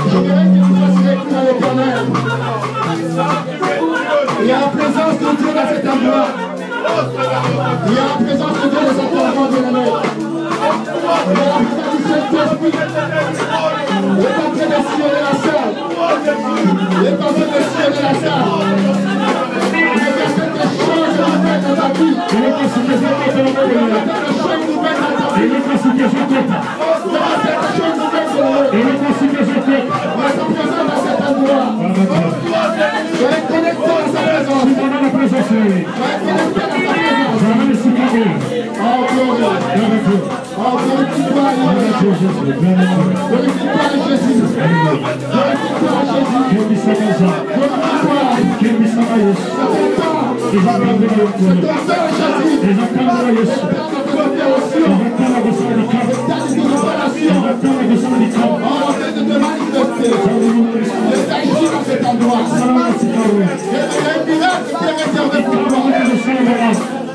J'aimerais que vous soyez avec à l'Éternel. Il y a la présence de Dieu dans cet endroit. Il y a la présence de Dieu dans cet endroit, bien-aimé. Il y a la présence du Saint-Esprit. Il est en train de sillonner la salle. Il est en train de sillonner la salle. Il y a quelque chose de nouveau dans ta vie. Il y a quelque chose de nouveau dans ta vie. Il y a quelque chose de nouveau dans ta vie. Il y a quelque chose de nouveau dans ta vie. Il y a sa présence dans cet endroit. Soyez connectés à sa présence. Soyez connectés à sa présence. Oh, gloire. Oh, glorifie-toi, Jésus. Glorifie-toi, Jésus. Glorifie-toi, Jésus.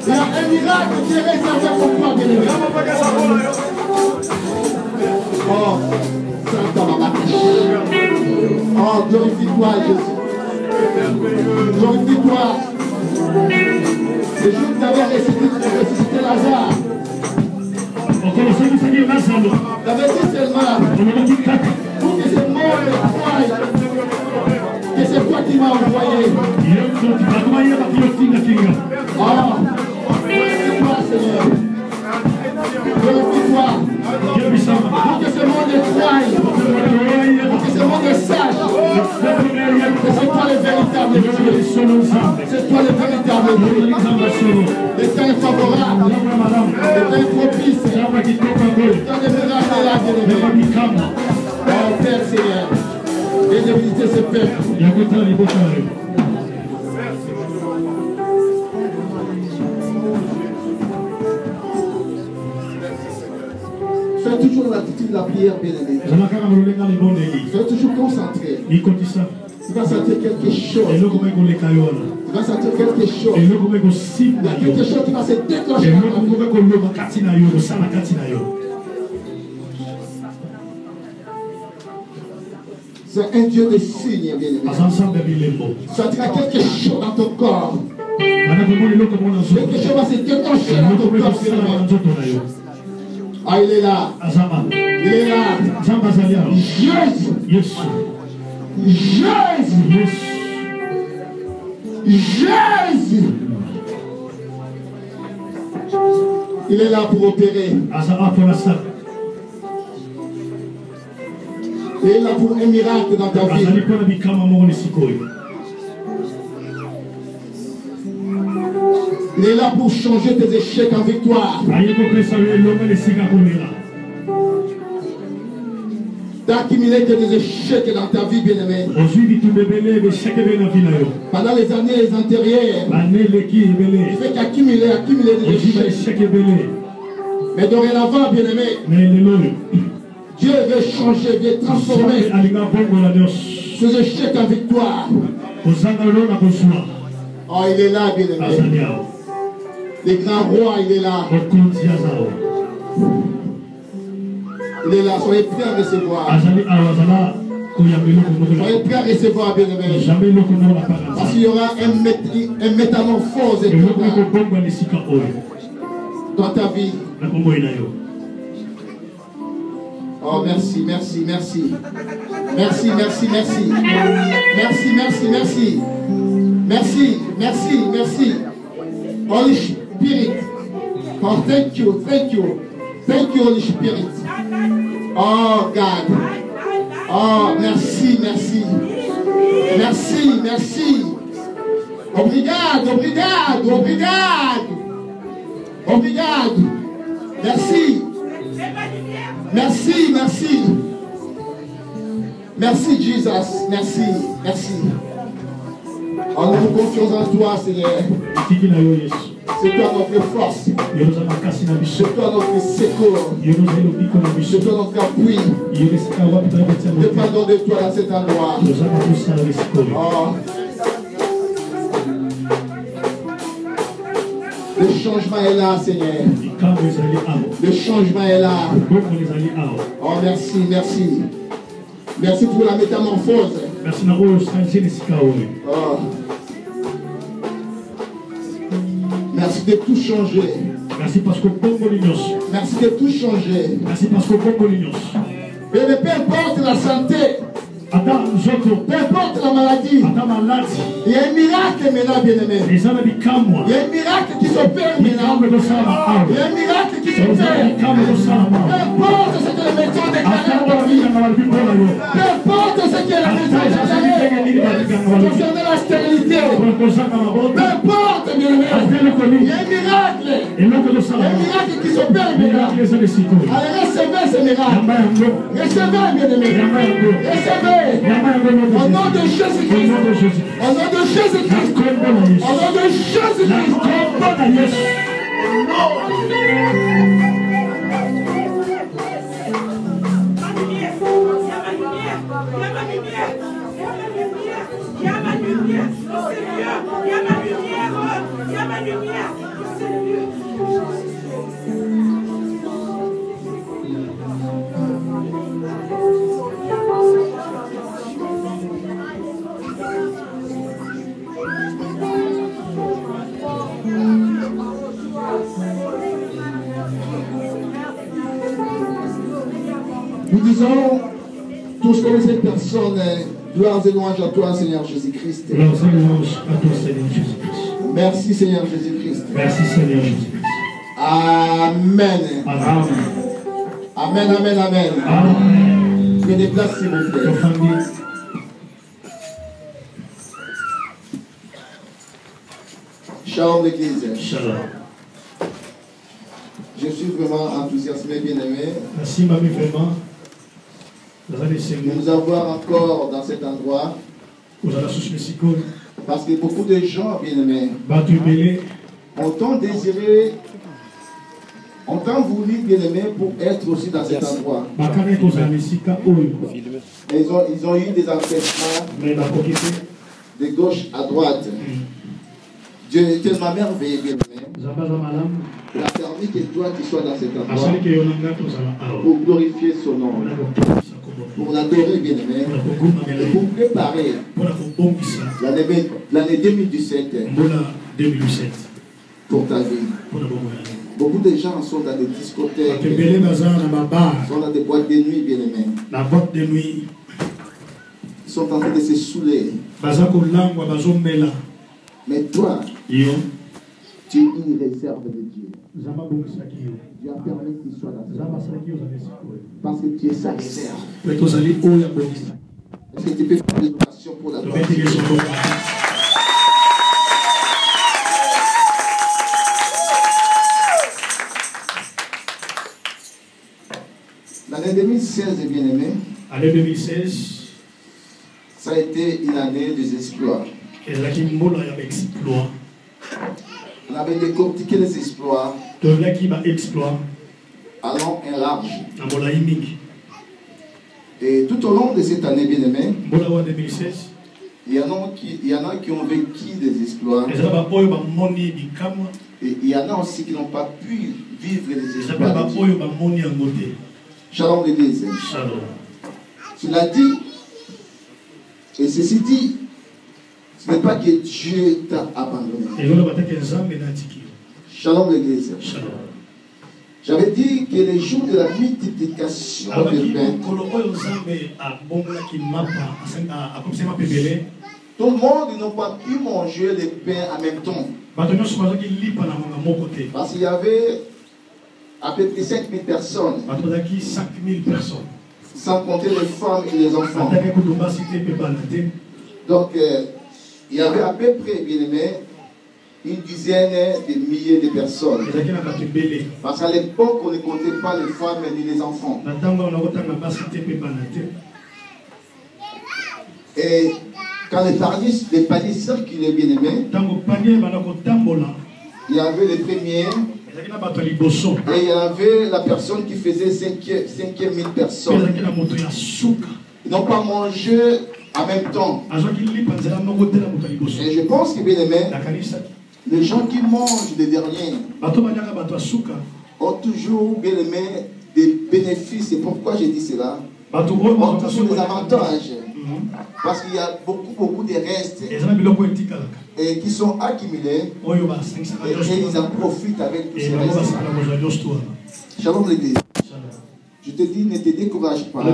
Il y a un miracle qui est réservé pour toi, bien-aimé. Oh, oh, glorifie-toi, Jésus. Glorifie-toi. Le jour que tu avais ressuscité Lazare, tu avais dit seulement pour que ce monde croie que c'est toi qui m'as envoyé. Oh, glorifie-toi, Seigneur. Glorifie-toi. Pour que ce monde croie, pour que ce monde sache que c'est toi le véritable Dieu. C'est toi le véritable Dieu. Le temps est favorable. Le temps est propice. Le temps de miracles là, bien-aimé. Oh, Père Seigneur. Et de visiter ce peuple. Soyez toujours dans l'attitude de la prière, bien-aimé. Soyez toujours concentré. Tu vas sentir quelque chose. Tu vas sentir quelque chose. Il y a quelque chose qui va se déclencher. C'est un Dieu de signes, bien-aimé. Tu sentiras quelque chose dans ton corps. Quelque chose va se déclencher dans ton corps, bien-aimé. Ah, il est là. Il est là. Jésus. Jésus. Jésus. Il est là pour opérer. Il est là pour un miracle dans ta vie. Il est là pour changer tes échecs en victoire. T'as accumulé des échecs dans ta vie, bien-aimé. Pendant les années antérieures, il fait qu'accumuler des échecs. Mais dorénavant, bien-aimé, Dieu veut changer, veut transformer ces échecs en victoire. Oh, il est là, bien-aimé. Le grand roi, il est là. Il est là. Soyez prêts à recevoir. Soyez prêts à recevoir, bien-aimé. Parce qu'il y aura un métamorphose dans ta vie. Oh, merci, merci, merci. Merci, merci, merci. Merci, merci, merci. Merci, merci, merci. Holy Spirit. Oh, thank you, thank you. Thank you, Holy Spirit. Oh, God. Oh, merci, merci. Merci, merci. Obrigado, obrigado, obrigado. Obrigado. Merci. Merci, merci. Merci, Jesus. Merci, merci. Oh, nous nous confions en toi, Seigneur. C'est toi notre force. C'est toi notre secours. C'est toi notre appui. Dépendons de toi dans cet endroit. Oh. Le changement est là, Seigneur. Le changement est là. Oh, merci, merci. Merci pour la métamorphose. Oh. Merci de tout changer. Merci parce que merci de tout changer. Merci parce que mais peu importe la santé, peu importe la maladie, il y a un miracle maintenant, bien-aimé. Il y a un miracle qui s'opère maintenant. Il y a un miracle qui s'opère. Peu importe ce que le médecin déclare dans la vie. Peu importe ce que le médecin déclare concernant la stérilité. Peu importe, bien-aimé. Il y a un miracle. Il y a un miracle qui s'opère maintenant. Allez, recevez ce miracle. Recevez, bien-aimé. Recevez. Au nom de Jésus-Christ. Au nom de Jésus-Christ. Au nom de Jésus-Christ. Nous disons tous comme cette personne, gloire et louange à toi, Seigneur Jésus-Christ. Merci, Seigneur Jésus-Christ. Merci, Seigneur Jésus-Christ. Amen. Amen. Amen, amen, amen. Amen. Prenez place, s'il vous plaît. Shalom l'Église. Shalom. Je suis vraiment enthousiasmé, bien-aimé, Merci, mamie, vraiment. de nous avoir encore dans cet endroit. Parce que beaucoup de gens, bien-aimés, ont tant désiré, ont tant voulu, bien-aimés, pour être aussi dans cet endroit. Et ils ont eu des empêchements de gauche à droite. Dieu est tellement merveilleux, bien-aimé. Il a permis que toi tu sois dans cet endroit pour glorifier son nom, pour l'adorer, bien-aimé, et pour préparer l'année 2017 pour ta vie. Beaucoup de gens sont dans des discothèques, sont dans des boîtes de nuit, bien-aimés. Ils sont en train de se saouler. Mais toi, tu es une réserve de Dieu. Dieu a permis qu'il soit là. Parce que tu es sa réserve. Est-ce que tu peux faire des orations pour la gloire? L'année 2016, bien-aimé, année 2016, ça a été une année des exploits. On avait décortiqué les exploits allant un large. Et tout au long de cette année, bien-aimé, il y en a qui ont vécu des exploits. Et il y en a aussi qui n'ont pas pu vivre les exploits. Shalom l'Église. Tu l'as dit. Et ceci dit, ce n'est pas que Dieu t'a abandonné. Shalom l'Église. J'avais dit que les jours de la multiplication des pains, tout le monde n'a pas pu manger les pains en même temps. Parce qu'il y avait à peu près 5000 personnes. Sans compter les femmes et les enfants. Donc, il y avait à peu près, bien aimé, une dizaine de milliers de personnes. Parce qu'à l'époque, on ne comptait pas les femmes ni les enfants. Et quand les paniers circulaient, bien aimé, il y avait les premiers. Et il y avait la personne qui faisait 5000 personnes. Ils n'ont pas mangé en même temps. Et je pense que, bien aimé, Les gens qui mangent des derniers ont toujours bien aimé des bénéfices. Et pourquoi j'ai dit cela? Ont toujours des avantages. Parce qu'il y a beaucoup de restes et qui sont accumulés et ils en profitent avec tous ces restes. Shalom l'église. Je te dis, ne te décourage pas. Tu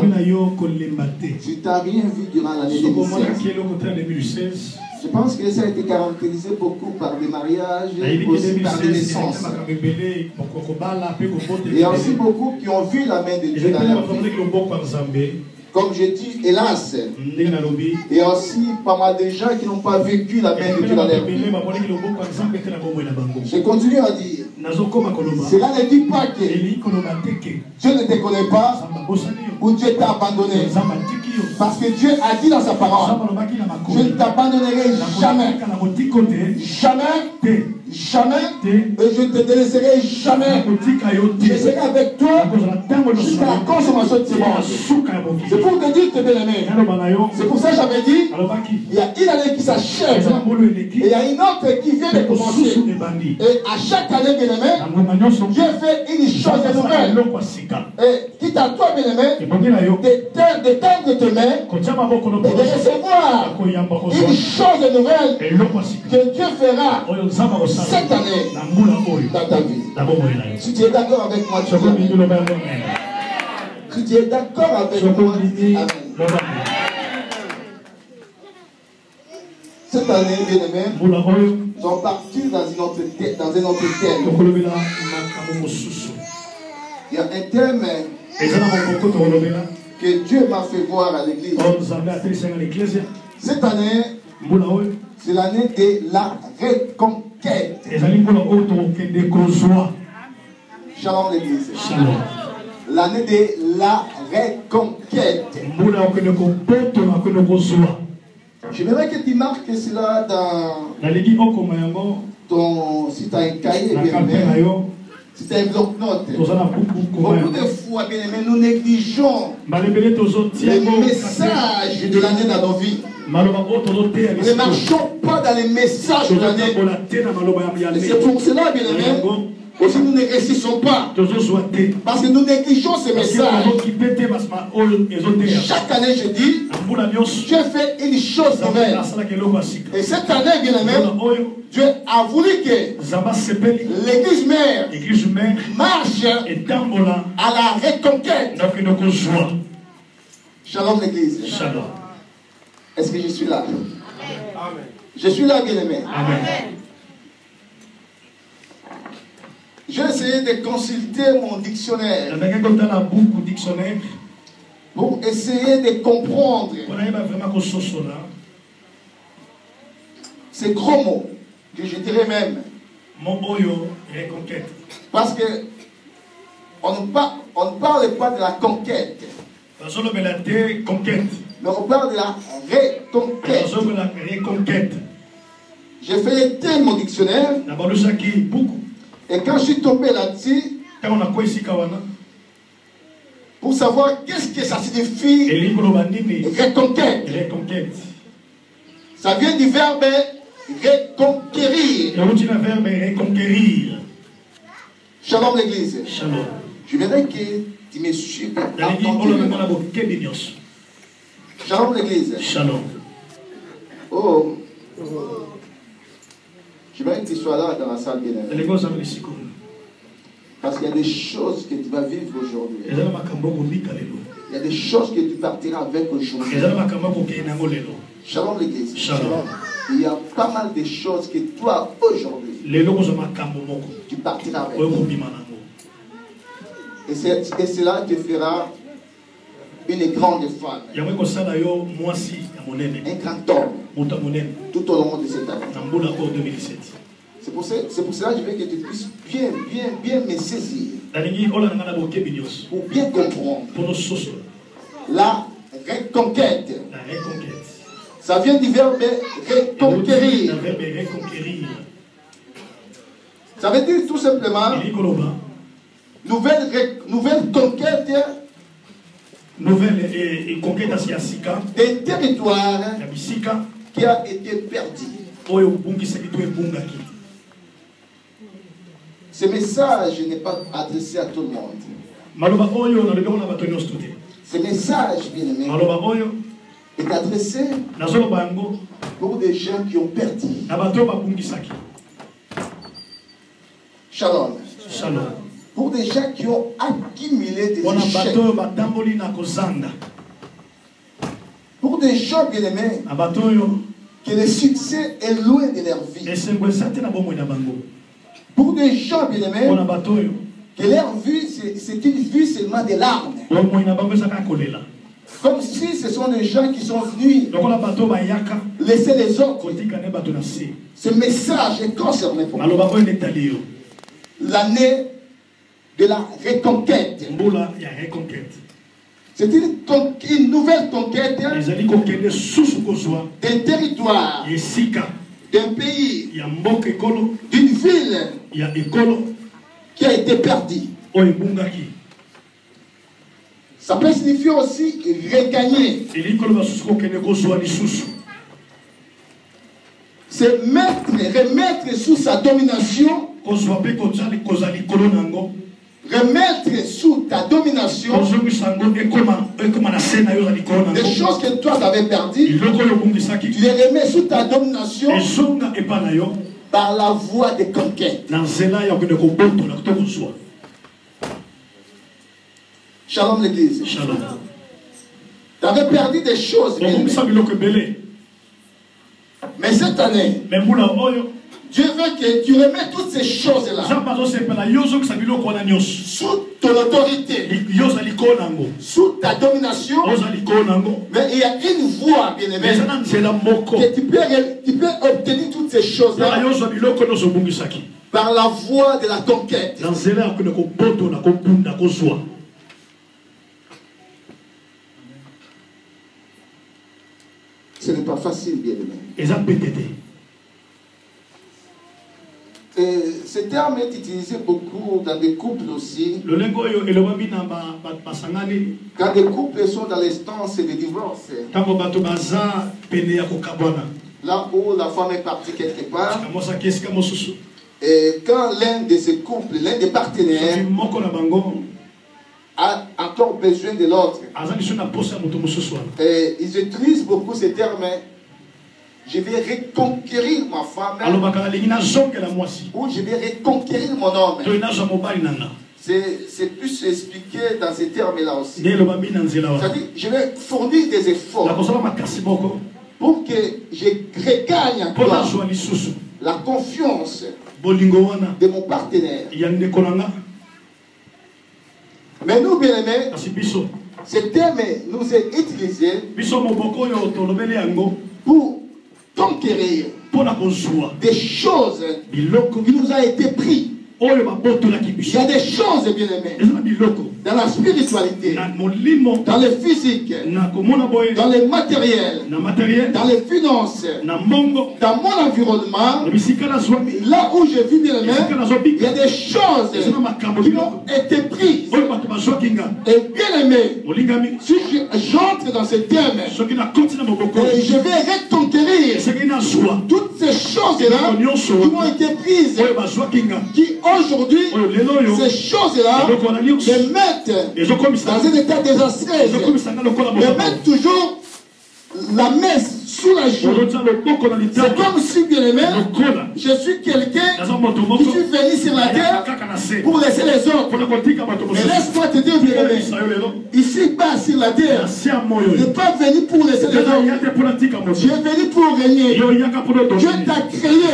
n'as rien vu durant l'année 2016. Je pense que ça a été caractérisé beaucoup par des mariages et aussi par des naissances. Il y a aussi beaucoup qui ont vu la main de Dieu dans leur vie. Comme je dis, hélas, il y a aussi pas mal de gens qui n'ont pas vécu la main de Dieu dans leur vie. Je continue à dire, cela ne dit pas que Dieu ne te connaît pas ou Dieu t'a abandonné. Parce que Dieu a dit dans sa parole, je ne t'abandonnerai jamais. Jamais. Jamais. Et je ne te délaisserai jamais. Je serai avec toi jusqu'à la consommation de ce monde. C'est pour te dire, tes bien-aimés. C'est pour ça que j'avais dit, il y a une année qui s'achève et il y a une autre qui vient de commencer. Et à chaque année, bien-aimé, Dieu fait une chose de nouvelle. Et quitte à toi, bien-aimé, d'étendre tes mains et de recevoir une chose de nouvelle que Dieu fera cette année dans ta vie. Si tu es d'accord avec moi, tu dis amen. Si tu es d'accord avec moi, amen. Cette année, bien-aimé, nous sommes partis dans un autre thème. Il y a un thème que Dieu m'a fait voir à l'église. Cette année, c'est l'année de la reconquête. Shalom l'église. L'année de la reconquête. J'aimerais que tu marques cela dans ton... Si tu as un cahier, bien aimé, si tu as un bloc-notes. Beaucoup de fois, bien aimé, nous négligeons les messages de l'année dans nos vies. Nous ne marchons pas dans les messages de l'année. Et c'est pour cela, bien aimé, aussi nous ne réussissons pas. Parce que nous négligeons ces messages. Chaque année, je dis, Dieu fait une chose nouvelle. Et cette année, bien aimé, Dieu a voulu que l'église mère marche à la reconquête. Shalom l'église. Shalom. Est-ce que je suis là? Amen. Je suis là, bien aimé. Amen. J'ai essayé de consulter mon dictionnaire pour essayer de comprendre ces gros mots, que je dirais même. Parce que on ne parle pas de la conquête, mais on parle de la reconquête. J'ai fait mon dictionnaire. Et quand je suis tombé là-dessus, pour savoir qu'est-ce que ça signifie reconquête. Ça vient du verbe reconquérir. Shalom l'église. Shalom. Je voudrais que tu me suives. Shalom l'église. Shalom. Oh. Je voudrais que tu sois là dans la salle bien aimée. Parce qu'il y a des choses que tu vas vivre aujourd'hui. Il y a des choses que tu partiras avec aujourd'hui. Shalom l'église. Shalom. Il y a pas mal de choses que toi aujourd'hui tu partiras avec. Et cela te fera une grande femme. Un grand homme. Tout au long de cette année. C'est pour cela que je veux que tu puisses bien me saisir. Pour bien comprendre. La reconquête. Ça vient du verbe reconquérir. Ça veut dire tout simplement nouvelle conquête des territoires qui a été perdu. Ce message n'est pas adressé à tout le monde. Ce message, bien aimé, est adressé pour des gens qui ont perdu. Shalom. Shalom. Pour des gens qui ont accumulé des échecs. Pour des gens, bien aimés, que le succès est loin de leur vie. Pour des gens, bien aimés, que leur vie, c'est une vie seulement des larmes. Comme si ce sont des gens qui sont venus laisser les autres. Ce message est concerné pour nous. L'année de la reconquête. C'est une nouvelle conquête d'un territoire, d'un pays, d'une ville qui a été perdue. Ça peut signifier aussi regagner. C'est remettre sous sa domination. Remettre sous ta domination des choses que toi tu avais perdues. Tu les remets sous ta domination par la voie de conquête. Shalom l'église. Shalom. Tu avais perdu des choses. Mais cette année, Dieu veut que tu remettes toutes ces choses-là sous ton autorité, sous ta domination. Mais il y a une voie, bien aimé, que tu peux obtenir toutes ces choses-là par la voie de la conquête. Ce n'est pas facile, bien aimé. Ce terme est utilisé beaucoup dans des couples aussi. Quand des couples sont dans l'instance de divorce. Là où la femme est partie quelque part. Et quand l'un de ces couples, l'un des partenaires a encore besoin de l'autre. Ils utilisent beaucoup ce terme. Je vais reconquérir ma femme. Ou je vais reconquérir mon homme. C'est plus expliqué dans ces termes-là aussi. C'est-à-dire, je vais fournir des efforts pour que je regagne encore la confiance de mon partenaire. Mais nous, bien aimés, ce terme nous est utilisé pour conquérir des choses qui nous ont été prises. Il y a des choses, bien aimées, dans la spiritualité, dans le physique, dans le matériel, dans les finances, dans mon environnement, là où je vis, bien aimé, il y a des choses qui ont été prises. Et bien aimé, si j'entre dans ce thème, je vais reconquérir toutes ces choses-là qui ont été prises, qui aujourd'hui, ces choses-là me mettent dans un état désastreux, me mettent toujours la messe sous la joue. C'est comme si, bien aimé, je suis quelqu'un qui suis venu sur la terre pour laisser les autres. Mais laisse-moi te dire, bien aimé, ici-bas sur la terre, je n'ai pas venu pour laisser les autres. Je suis venu pour régner. Dieu t'a créé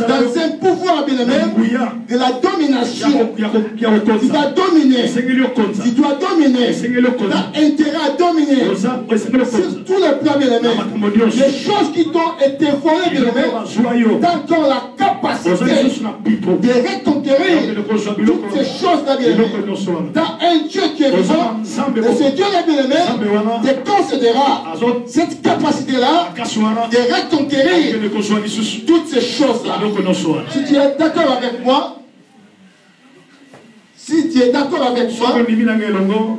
dans un pouvoir, bien aimé, de la domination. Tu vas dominer. Tu dois dominer. Tu as intérêt à dominer sur tous les plans, bien aimé. Les choses qui t'ont été volées, bien aimé, t'as encore la capacité de reconquérir toutes ces choses-là, bien aimé. T'as un Dieu qui est vivant, et ce Dieu-là, bien aimé, te concédera cette capacité-là de reconquérir toutes ces choses-là. Si tu es d'accord avec moi,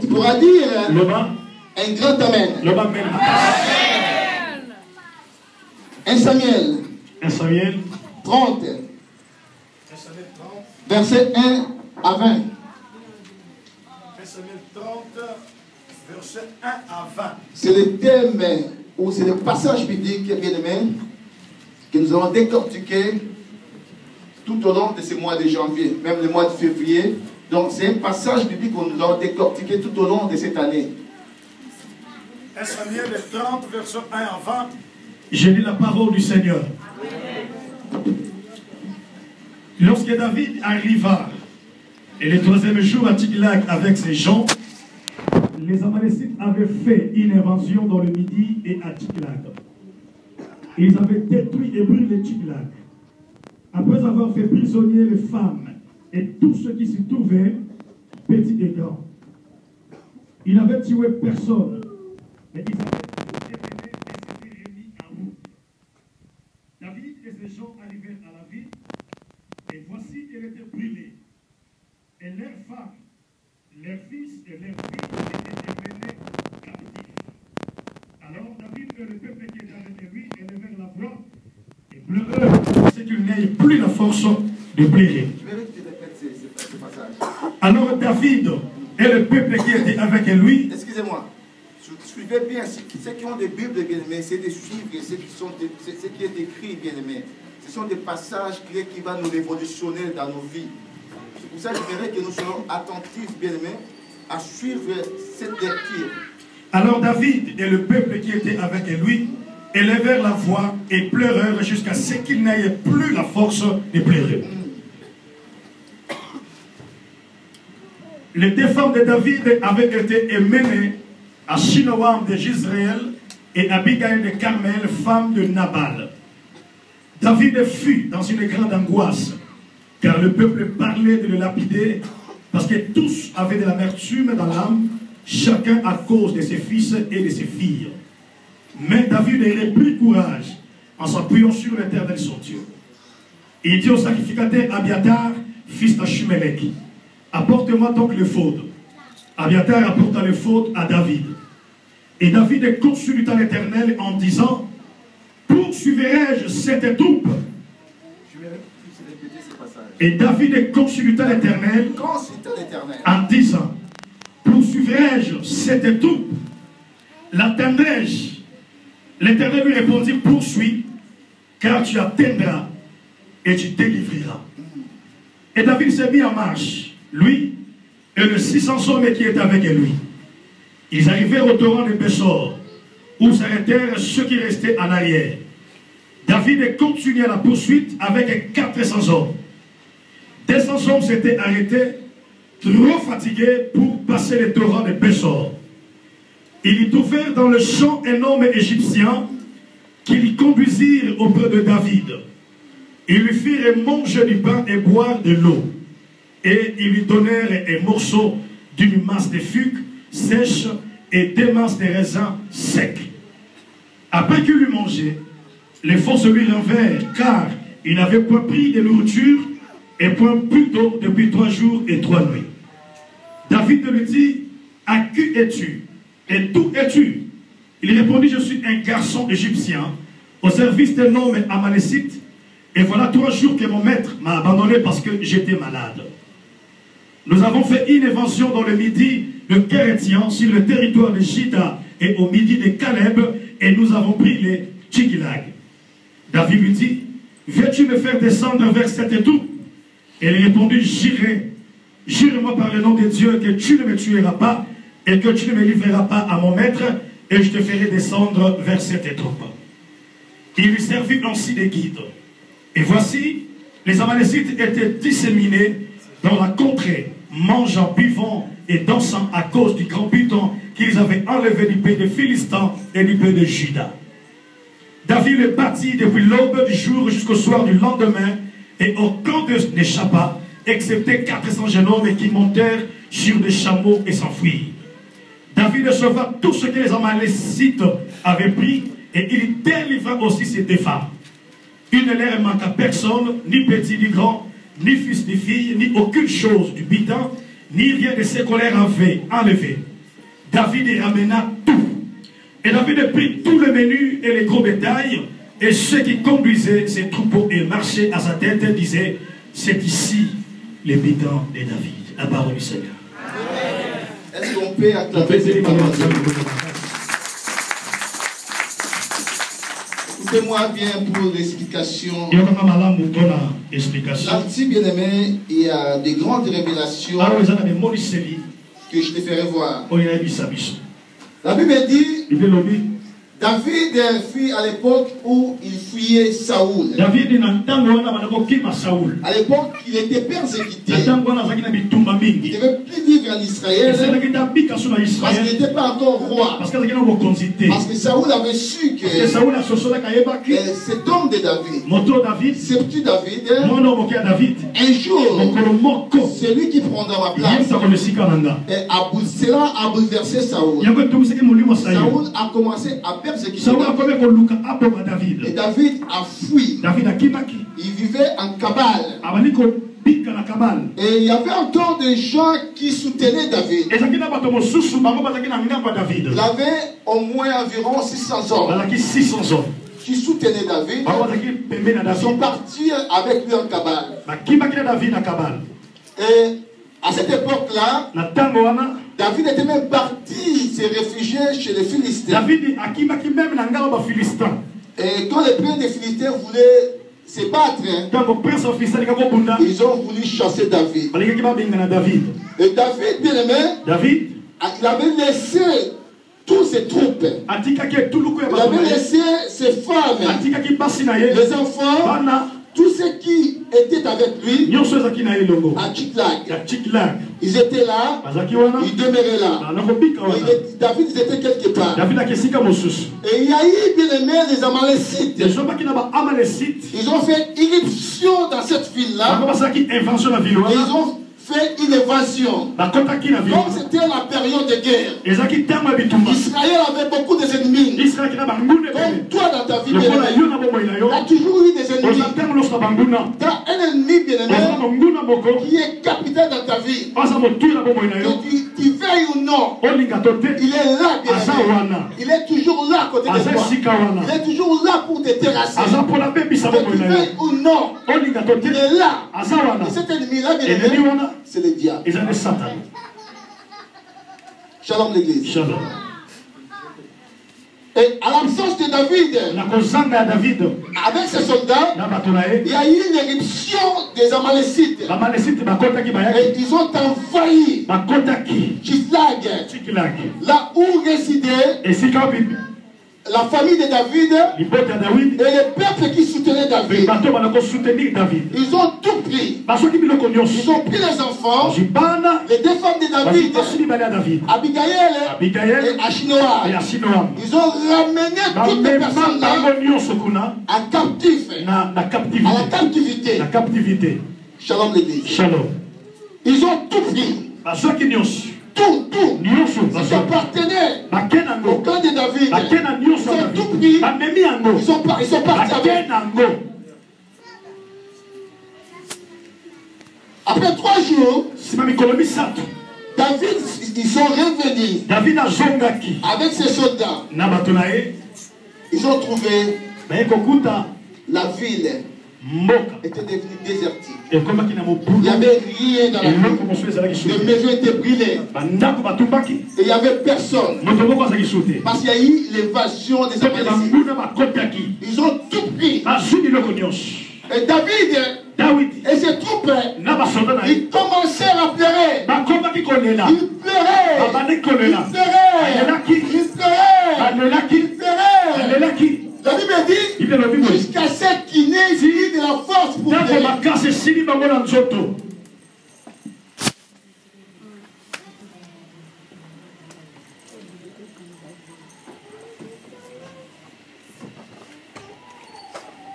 tu pourras dire un grand amen. 1 Samuel 30. verset 1 à 20. 1 Samuel 30, verset 1 à 20. C'est le thème, ou c'est le passage biblique, bien aimé, que nous allons décortiquer tout au long de ce mois de janvier, même le mois de février. Donc c'est un passage biblique que nous allons décortiquer tout au long de cette année. 1 Samuel 30, verset 1 à 20. J'ai lu la parole du Seigneur. Lorsque David arriva, et le troisième jour à Tiglag avec ses gens, les Amalécites avaient fait une invasion dans le midi et à Tiglag. Ils avaient détruit et brûlé Tiglag. Après avoir fait prisonnier les femmes et tous ceux qui s'y trouvaient, petits et grands. Ils n'avaient tué personne, mais ils avaient déterminé et s'étaient réunis à vous. David et ses gens arrivèrent à la ville, et voici elle était brûlée. Et leurs femmes, leurs fils et leurs filles étaient menés captifs. Alors David et le peuple qui était avec lui élevèrent la voix et pleurèrent, c'est qu'il n'ait plus la force de pleurer. Je vais répéter ce passage. Alors David et le peuple qui était avec lui. Excusez-moi. Suivez bien. Ceux qui ont des Bibles, bien aimés, c'est de suivre ce qui est écrit, bien aimés. Ce sont des passages clés qui vont nous révolutionner dans nos vies. C'est pour ça que j'aimerais que nous soyons attentifs, bien aimés, à suivre cette lecture. Alors David et le peuple qui était avec lui élevèrent la voix et pleurèrent jusqu'à ce qu'ils n'aient plus la force de pleurer. Les deux femmes de David avaient été emmenées à Shinoam de Jezreel et Abigail de Carmel, femme de Nabal. David fut dans une grande angoisse, car le peuple parlait de le lapider, parce que tous avaient de l'amertume dans l'âme, chacun à cause de ses fils et de ses filles. Mais David reprit courage en s'appuyant sur l'Éternel son Dieu. Il dit au sacrificateur Abiatar, fils d'Achimelech, apporte-moi donc l'éphod. Abiatar apporta l'éphod à David. Et David consulta l'Éternel en disant, poursuivrai-je cette troupe? Et David consulta l'Éternel en disant, poursuivrai-je cette troupe? L'atteindrai-je? L'Éternel lui répondit, poursuis, car tu atteindras et tu délivreras. Et David s'est mis en marche, lui et les 600 hommes qui étaient avec lui. Ils arrivèrent au torrent de Bessor, où s'arrêtèrent ceux qui restaient en arrière. David continua la poursuite avec 400 hommes. 200 hommes s'étaient arrêtés, trop fatigués pour passer le torrent de Bessor. Ils y trouvèrent dans le champ un homme égyptien qui l'y conduisirent auprès de David. Ils lui firent manger du pain et boire de l'eau. Et ils lui donnèrent un morceau d'une masse de fugue sèche et deux masses de raisins secs. Après qu'il eut mangé, les forces lui revinrent, car il n'avait point pris de nourriture et point plus d'eau depuis 3 jours et 3 nuits. David lui dit, à qui es-tu et d'où es-tu? Il répondit, je suis un garçon égyptien au service d'un homme amalécite, et voilà 3 jours que mon maître m'a abandonné parce que j'étais malade. Nous avons fait une invasion dans le midi de Kérétian sur le territoire de Juda et au midi de Caleb, et nous avons pris les Tiglag. David lui dit, viens-tu me faire descendre vers cette troupe? Et il répondit, j'irai. Jure-moi par le nom de Dieu que tu ne me tueras pas et que tu ne me livreras pas à mon maître, et je te ferai descendre vers cette troupe. Il lui servit ainsi de guide. Et voici, les Amalécites étaient disséminés dans la contrée, mangeant, buvant et dansant à cause du grand butin qu'ils avaient enlevé du pays des Philistins et du pays de Juda. David le battit depuis l'aube du jour jusqu'au soir du lendemain, et aucun d'eux n'échappa, excepté 400 jeunes hommes qui montèrent sur des chameaux et s'enfuirent. David sauva tout ce que les Amalécites avaient pris, et il délivra aussi ses 2 femmes. Il ne leur manqua personne, ni petit ni grand, ni fils ni fille, ni aucune chose du butin, ni rien de ce qu'on leur avait enlevé. David y ramena tout. Et David prit tout le menu et les gros bétails, et ceux qui conduisaient ses troupeaux et marchaient à sa tête disaient, C'est ici les bidons de David. La parole du Seigneur. Est-ce qu'on peut acclamer cette parole? Écoutez-moi bien pour l'explication. L'artiste bien-aimé, il y a des grandes révélations que je te ferai voir. La Bible dit, David fut à l'époque où il fuyait Saoul. À l'époque, il était persécuté. Il ne devait plus vivre en Israël parce qu'il n'était pas encore roi. Parce que Saoul avait su que cet homme de David, ce petit David, un jour, c'est lui qui prendra ma place. Et cela a bouleversé Saoul. Saoul a commencé à persécuter David. Et David a fui. Il vivait en cabale. Et il y avait encore des gens qui soutenaient David. Il avait au moins environ 600 hommes qui soutenaient David. Ils sont partis avec lui en cabale. Et à cette époque-là, David était même parti se réfugier chez les Philistins. Et quand les princes des Philistins voulaient se battre, ils ont voulu chasser David. Et David, bien aimé, il avait laissé toutes ses troupes. Il avait laissé ses femmes, les enfants, tous ceux qui étaient avec lui à Tchiklag. Ils étaient là, ils demeuraient là. David, ils étaient quelque part. Et il y a eu, bien aimé, les Amalécites. Ils ont fait irruption dans cette ville-là. Ils ont fait une évasion. Comme c'était la période de guerre, Israël avait beaucoup d'ennemis. Comme toi dans ta vie, bien-aimé, il y a toujours eu des ennemis. Tu as un ennemi, bien-aimé, qui est capital dans ta vie. Que tu veilles ou non, il est là, bien-aimé. Il est toujours là à côté de toi. Il est toujours là pour te terrasser. Que tu veilles ou non, il est là. Et cet ennemi-là, bien-aimé, c'est le diable. Shalom l'église. Shalom. Et à l'absence de David, avec ses soldats, il y a eu une éruption des Amalécites. Et ils ont envahi Tchiklag, là où résidait la famille de David et les peuples qui soutenaient David. Ils ont tout pris. Ils ont pris les enfants, les deux femmes de David, Abigail et Achinoam. Ils ont ramené toutes les personnes-là en captif, à la captivité. Shalom l'église. Ils ont tout pris. Tout. Ils appartenaient au clan de David. Ils ont tout pris. Ils sont partis avec. Après 3 jours, David, ils sont revenus avec ses soldats. Ils ont trouvé la ville était devenue désertique. Il n'y avait rien dans la ville. Les maisons étaient brûlées. Et il n'y avait personne. Parce qu'il y a eu l'évasion des Amalécites. Ils ont tout pris. Et David et ses troupes, ils commencèrent à pleurer. Ils pleuraient. La Bible dit, jusqu'à ce qu'il n'ait eu de la force pour pleurer.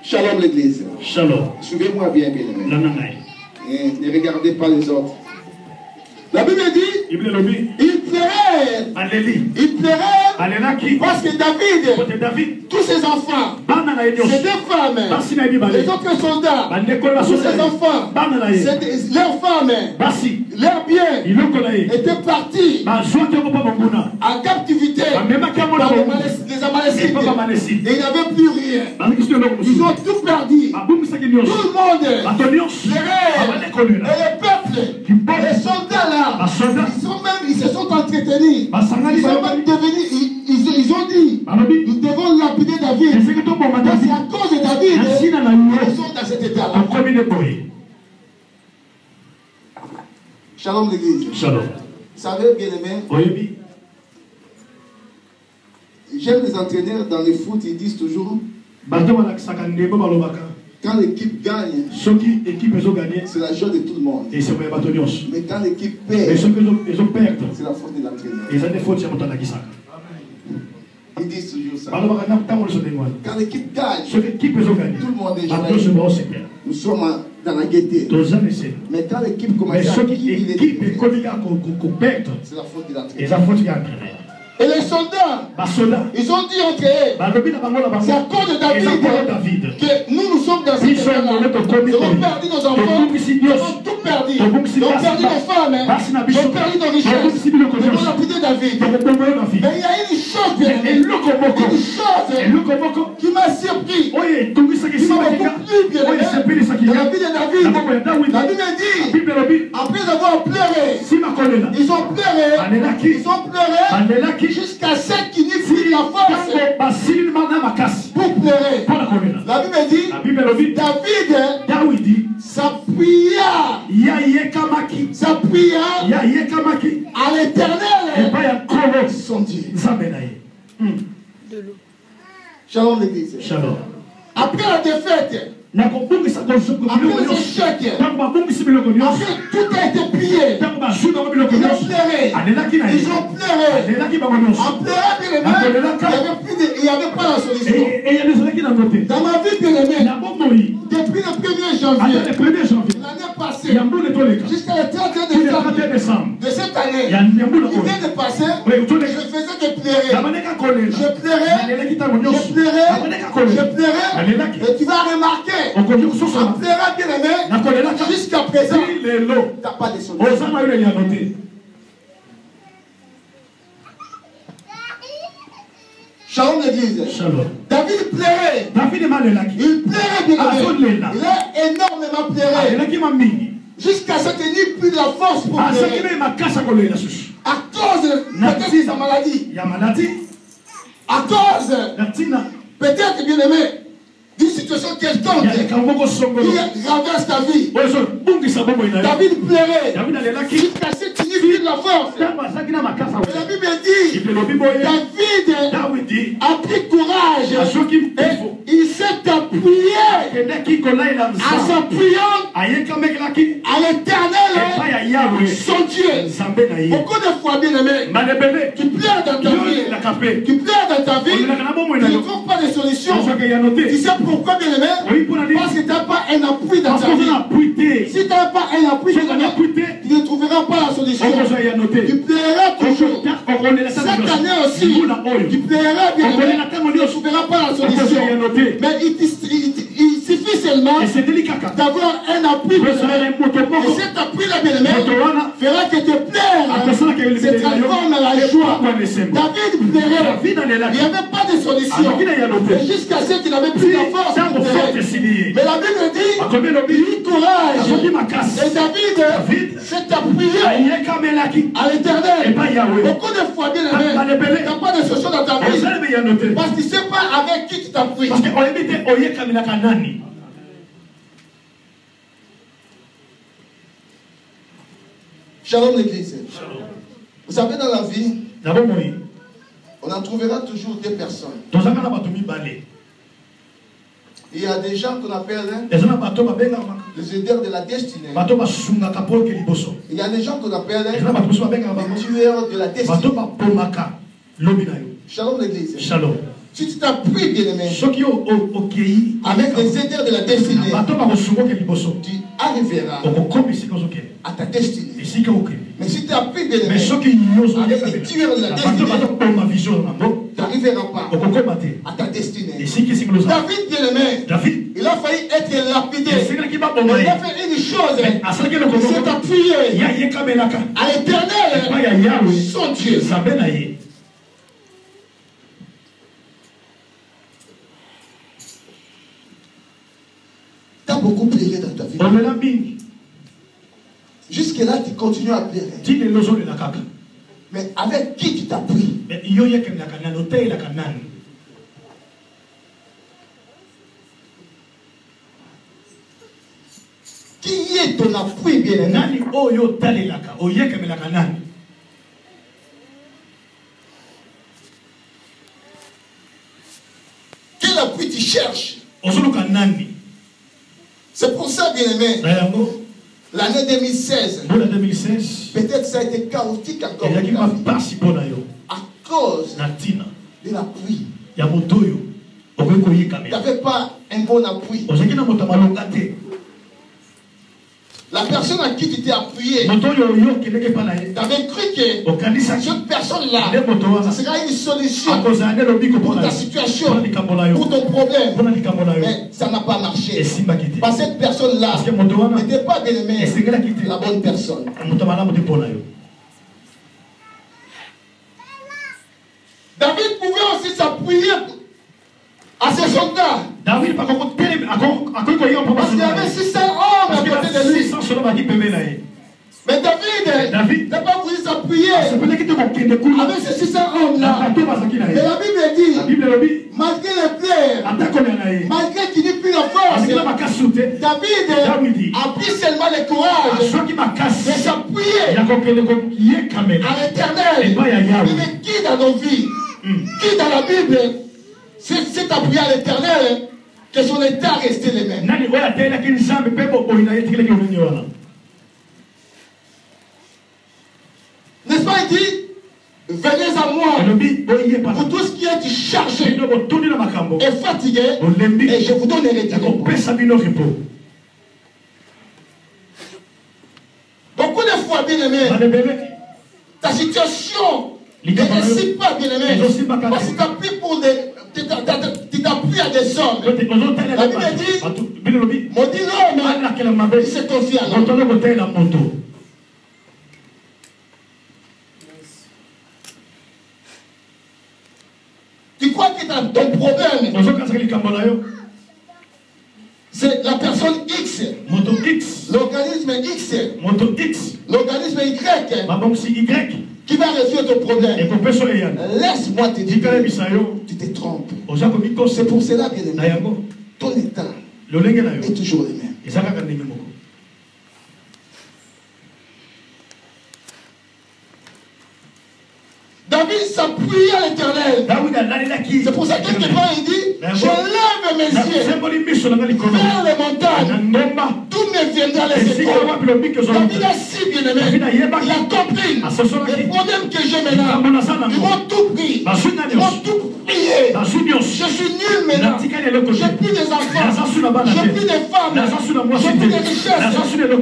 Shalom l'église. Shalom. Suivez-moi bien, bien-aimé. Ne regardez pas les autres. La Bible dit, il pleurait. Il pleurait parce que David, tous ses enfants, ses 2 femmes, les autres soldats, tous ses enfants, leurs femmes, leurs biens étaient partis en captivité. les Amalécites. Et il n'y avait plus rien. Ils ont tout perdu. Tout le monde, les reines et les peuples, les soldats là, ils se sont entretenus. Ils sont même devenus, ils ont dit, nous devons lapider David. C'est à cause de David qu'ils sont dans cet état-là. Shalom l'église. Shalom. Vous savez, bien aimé, j'aime les entraîneurs dans le foot, ils disent toujours, quand l'équipe gagne, c'est la joie de tout le monde. Mais quand l'équipe perd, c'est la faute de l'entraîneur. Ils disent toujours ça. Quand l'équipe gagne, tout le monde est joyeux. Nous sommes dans la gaieté. Mais quand l'équipe commence à gagner, c'est la faute de l'entraîneur. Et les soldats, ils ont dit entre eux, c'est à cause de David que nous sommes dans cette état-là. Nous avons perdu nos enfants, nous avons tout perdu. Nous avons perdu nos femmes, nous avons perdu nos richesses. Nous avons lapidé David. Mais il y a une chose, qui m'a surpris, qui m'a beaucoup plu, bien aimé, dans la vie de David. La Bible dit, après avoir pleuré, ils ont pleuré, jusqu'à ce qu'il n'y ait plus la force pour pleurer. La Bible dit, David s'appuya à l'Éternel, son Dieu. Shalom l'église. Après la défaite, après les échecs, après tout a été plié, ils ont pleuré. En pleurant, il n'y avait pas la solution. Dans ma vie, bien aimé, depuis le 1er janvier, l'année passée, jusqu'à le 31 décembre de cette année, il vient de passer, je faisais que pleurer. Je pleurais, et tu vas remarquer, en pleurant, bien aimé, jusqu'à présent, tu n'as pas de solution. Shalom l'église. David pleurait. Il pleurait bien aimé. Il a énormément pleuré. Jusqu'à ce qu'il n'ait plus de la force pour pleurer. À cause peut-être de sa maladie. À cause peut-être, bien aimé, d'une situation quelconque qui traverse ta vie. David pleurait jusqu'à ce qu'il n'ait plus de la force. Et la Bible dit, David a pris courage et il s'est appuyé en s'appuyant à l'Éternel, son Dieu. Beaucoup de fois, bien aimé, tu pleures dans ta vie, tu pleures dans ta vie, tu ne trouves pas de solution. Tu sais pourquoi, bien aimé? Parce que tu n'as pas un appui dans ta vie. Si tu n'as pas un appui, tu ne trouveras pas la solution. Tu pleureras toujours. Cette année aussi, tu pleureras, bien aimé, tu ne trouveras pas la solution. Mais il suffit seulement d'avoir un appui. Et cet appui-là, bien aimé, fera que tes pleurs se transforment en la joie. David pleurait. Il n'y avait pas de solution. Et jusqu'à ce qu'il n'avait plus de force pour pleurer. Mais la Bible dit, il eut courage. Et David s'est appuyé à l'Éternel. Beaucoup de fois, bien aimé, tu n'as pas de solution dans ta vie. Parce que tu ne sais pas avec qui tu t'appuies. Shalom l'église. Vous savez, dans la vie, on en trouvera toujours des personnes. Il y a des gens qu'on appelle les aideurs de la destinée. Il y a des gens qu'on appelle les tueurs de la destinée. Shalom l'église. Si tu t'appuies, bien aimé, avec les aideurs de la destinée, tu arriveras à ta destinée. Mais si tu appuies, bien aimé, avec les tueurs de la destinée, tu n'arriveras pas à ta destinée. David, bien aimé, il a failli être lapidé. Il a fait une chose, il s'est appuyé à l'Éternel, son Dieu. beaucoup pleuré dans ta vie. Jusque-là, tu continues à pleurer. Mais avec qui tu t'appuies? Qui est ton appui, bien-aimé? Quel appui tu cherches? C'est pour ça, bien-aimé, l'année 2016, peut-être ça a été chaotique encore. À cause de l'appui. Tu n'avais pas un bon appui. La personne à qui tu t'es appuyé, tu avais cru que cette personne-là, ça sera une solution pour ta situation, pour ton problème. Mais ça n'a pas marché. Parce que cette personne-là n'était pas bien-aimée, la bonne personne. David pouvait aussi s'appuyer à ses soldats. Parce qu'il y avait 600 hommes à côté de lui. Mais David n'a pas voulu s'appuyer avec ces 600 hommes-là. Et la Bible dit, malgré les plaies, malgré qu'il n'ait plus la force, David a pris seulement le courage de s'appuyer à l'Éternel. Mais qui dans nos vies, qui dans la Bible, s'est appuyé à l'Éternel, que son état restait le même. N'est-ce pas, il dit, venez à moi, pour tout ce qui est chargé et fatigué, et je vous donnerai du repos. Beaucoup de fois, bien-aimé, ta situation ne réussit pas, bien-aimé, parce que tu appuies pour des... Tu t'appuies à des hommes. La Bible dit, maudit l'homme, il se confie à l'homme. Tu crois que ton problème, c'est la personne X, l'organisme X, l'organisme Y, qui va résoudre ton problème. Laisse-moi te dire, tu te trompes. C'est pour cela, bien-aimé, ton état est toujours le même. David s'appuie à l'Éternel. C'est pour ça que quelque part il dit, je lève mes yeux vers les montagnes. D'où me viendra les secours? David a si bien-aimé. Il a compris les problèmes que j'ai maintenant. Ils m'ont tout pris. Ils m'ont tout prié. Je suis nul maintenant. J'ai plus des enfants. J'ai plus de femmes. J'ai plus de richesses.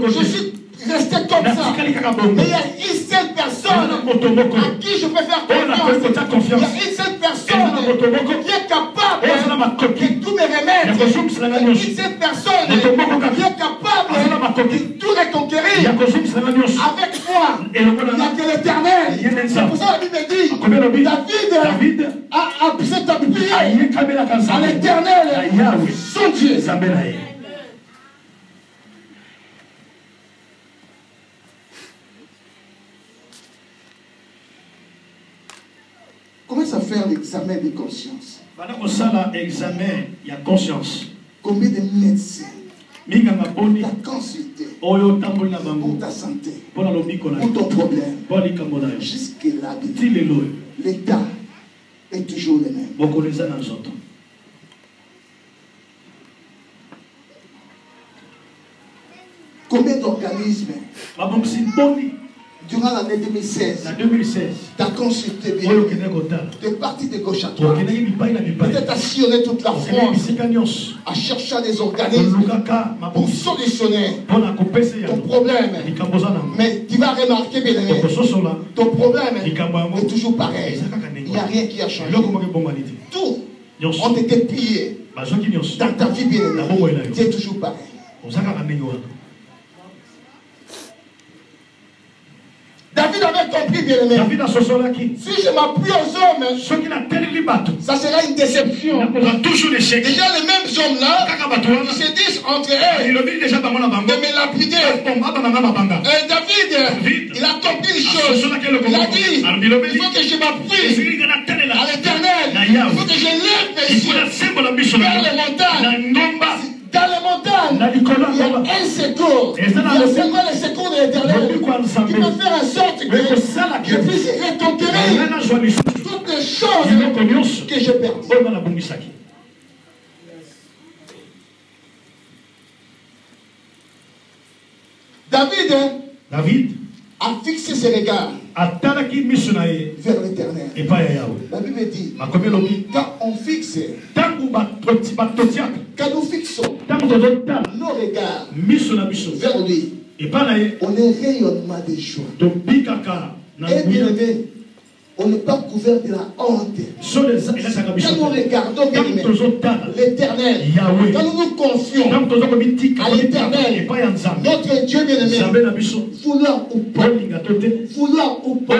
Je suis resté comme ça. Mais il y a une seule personne à qui je peux faire confiance. Il y a une seule personne qui est capable de tous mes remèdes. Il y a une seule personne qui est capable de tout reconquérir. Avec moi, il n'y a que l'Éternel. C'est pour ça que la Bible dit, David s'est appuyé à l'Éternel, son Dieu. Comment ça faire l'examen de conscience? Combien de médecins t'as consulté pour ta santé, pour ton problème? Jusque-là, l'état est toujours le même. Combien d'organismes durant l'année 2016, tu as consulté bien, tu es parti de gauche à droite, peut-être à sillonner toute la France, à chercher des organismes pour solutionner ton problème. Mais tu vas remarquer, bien aimé, ton problème est toujours pareil. Il n'y a rien qui a changé. Tout ont été pillés dans ta vie, bien aimé. Tu es toujours pareil. David David avait compris, bien aimé. Si je m'appuie aux hommes, ça sera une déception. Déjà les mêmes hommes là, ils se disent entre eux de me lapider. Et David, il a compris une chose. Il a dit, il faut que je m'appuie à l'Éternel. Il faut que je lève mes yeux vers les montagnes. Dans les montagnes, il y a un secours. Il y a seulement le secours de l'Éternel qui peut faire en sorte que je puisse reconquérir toutes les choses que j'ai perdues. David a fixé ses regards vers l'Éternel. La Bible dit, quand on fixe, quand nous fixons nos regards vers lui, on est rayonnement des jours. Et bien aimé, on n'est pas couvert de la honte. Quand nous regardons l'Éternel, quand nous nous confions à l'Éternel, notre Dieu bien-aimé, vouloir ou pas,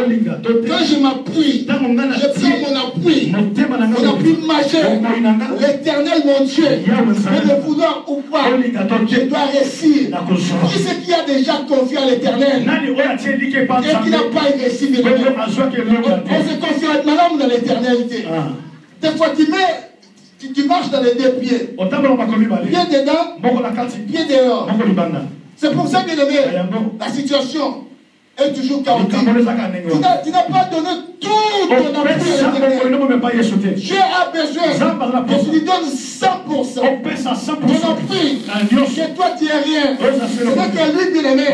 quand je m'appuie, je prends mon appui majeur, l'Éternel mon Dieu, mais de vouloir ou pas, je dois réussir. Qui c'est qui a déjà confié à l'Éternel et qui n'a pas réussi, bien-aimé? On se confie maintenant dans l'éternalité. Des fois, tu marches dans les deux pieds. Pied dedans, pied dehors. C'est pour ça que la situation est toujours chaotique. Tu n'as pas donné tout ton appui à l'Éternel. Dieu a besoin que tu lui donnes 100%. Ton appui, que toi tu es rien. C'est vrai que lui, bien-aimé,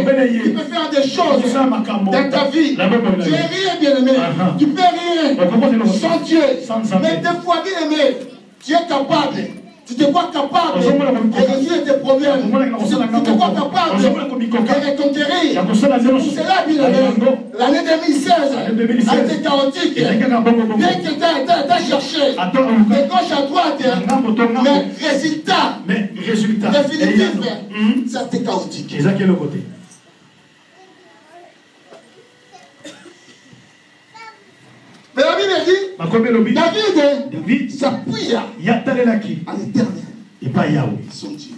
il peut faire des choses dans ta vie. Tu es rien, bien-aimé. Tu peux rien sans Dieu. Mais des fois, bien-aimé, tu es capable. Tu te vois capable de résoudre tes problèmes. Tu te vois capable de reconquérir. C'est là, bien aimé, l'année 2016 a été chaotique. Bien que tu as cherché de gauche à droite, mais résultat définitif, ça a été chaotique. Mais la Bible dit, David s'appuie à l'Éternel, son Dieu.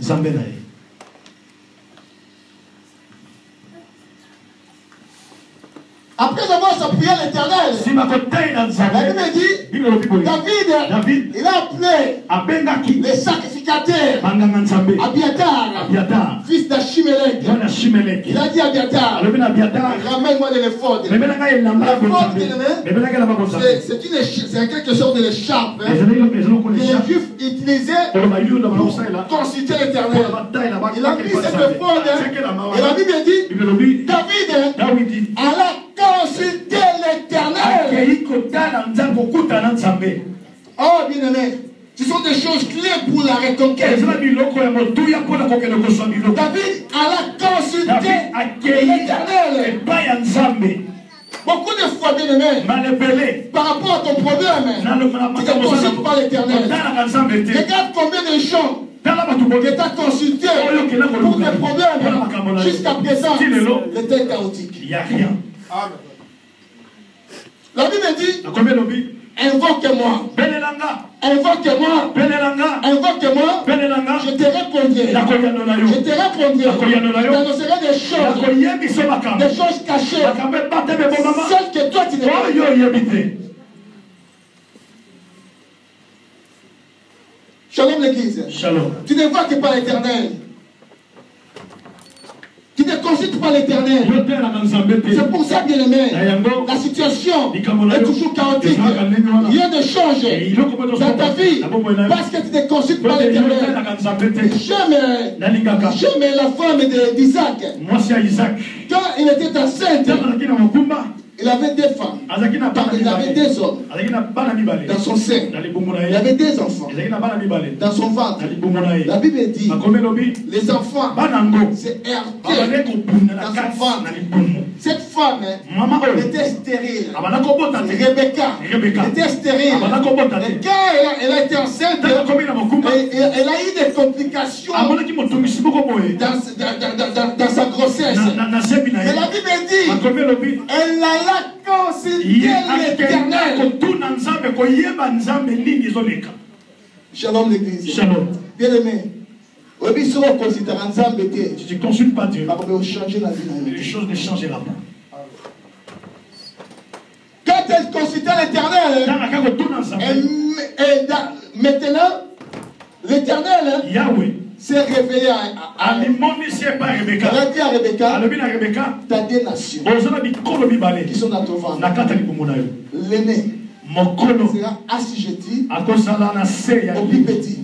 Après avoir s'appuyé à l'Éternel, la Bible dit, David, il a appelé les sacrificateurs Abiatar, fils d'Achimelech. Il a dit Abiatar, ramène-moi de l'éphod. C'est quelque chose de l'écharpe que les Juifs utilisaient pour consulter l'Éternel. Il a mis cette éphod et la Bible dit, David a consulter l'Éternel. Oh bien-aimé, ce sont des choses clés pour la reconquête. David a consulté l'Éternel. Beaucoup de fois, bien-aimé, par rapport à ton problème, tu ne consultes pas l'Éternel. Regarde combien de gens que tu as consulté pour tes problèmes. Jusqu'à présent, l'état chaotique. Il n'y a rien. Amen. La Bible dit, invoque-moi. Invoque-moi. Invoque-moi. Je te répondrai. Je te répondrai. J'annoncerai des choses cachées. Celles que toi tu n'es pas. Shalom l'église. Shalom. Tu n'invoques pas l'Éternel. Tu ne consultes pas l'Éternel. C'est pour ça, bien aimé, la situation est toujours chaotique. Rien ne change dans ta vie parce que tu ne consultes pas l'Éternel. J'aime la femme d'Isaac. Quand il était enceinte, il avait des femmes. Il avait des hommes dans son sein. Il avait des enfants dans son ventre. La Bible dit, les enfants, c'est heurté dans son ventre. Cette femme était stérile. Rebecca était stérile. Et quand elle a été enceinte, elle a eu des complications dans sa grossesse. Et la Bible dit, elle alla consulter l'Éternel. Shalom l'église. Shalom. Bien aimé. Si tu ne consultes pas Dieu, les choses ne changera pas. Quand elle consultait l'Éternel, maintenant, l'Éternel Yahweh s'est révélé à Rebecca. Elle a dit à Rebecca, tu as des nations qui sont dans ton ventre. L'aîné sera assujetti au plus petit.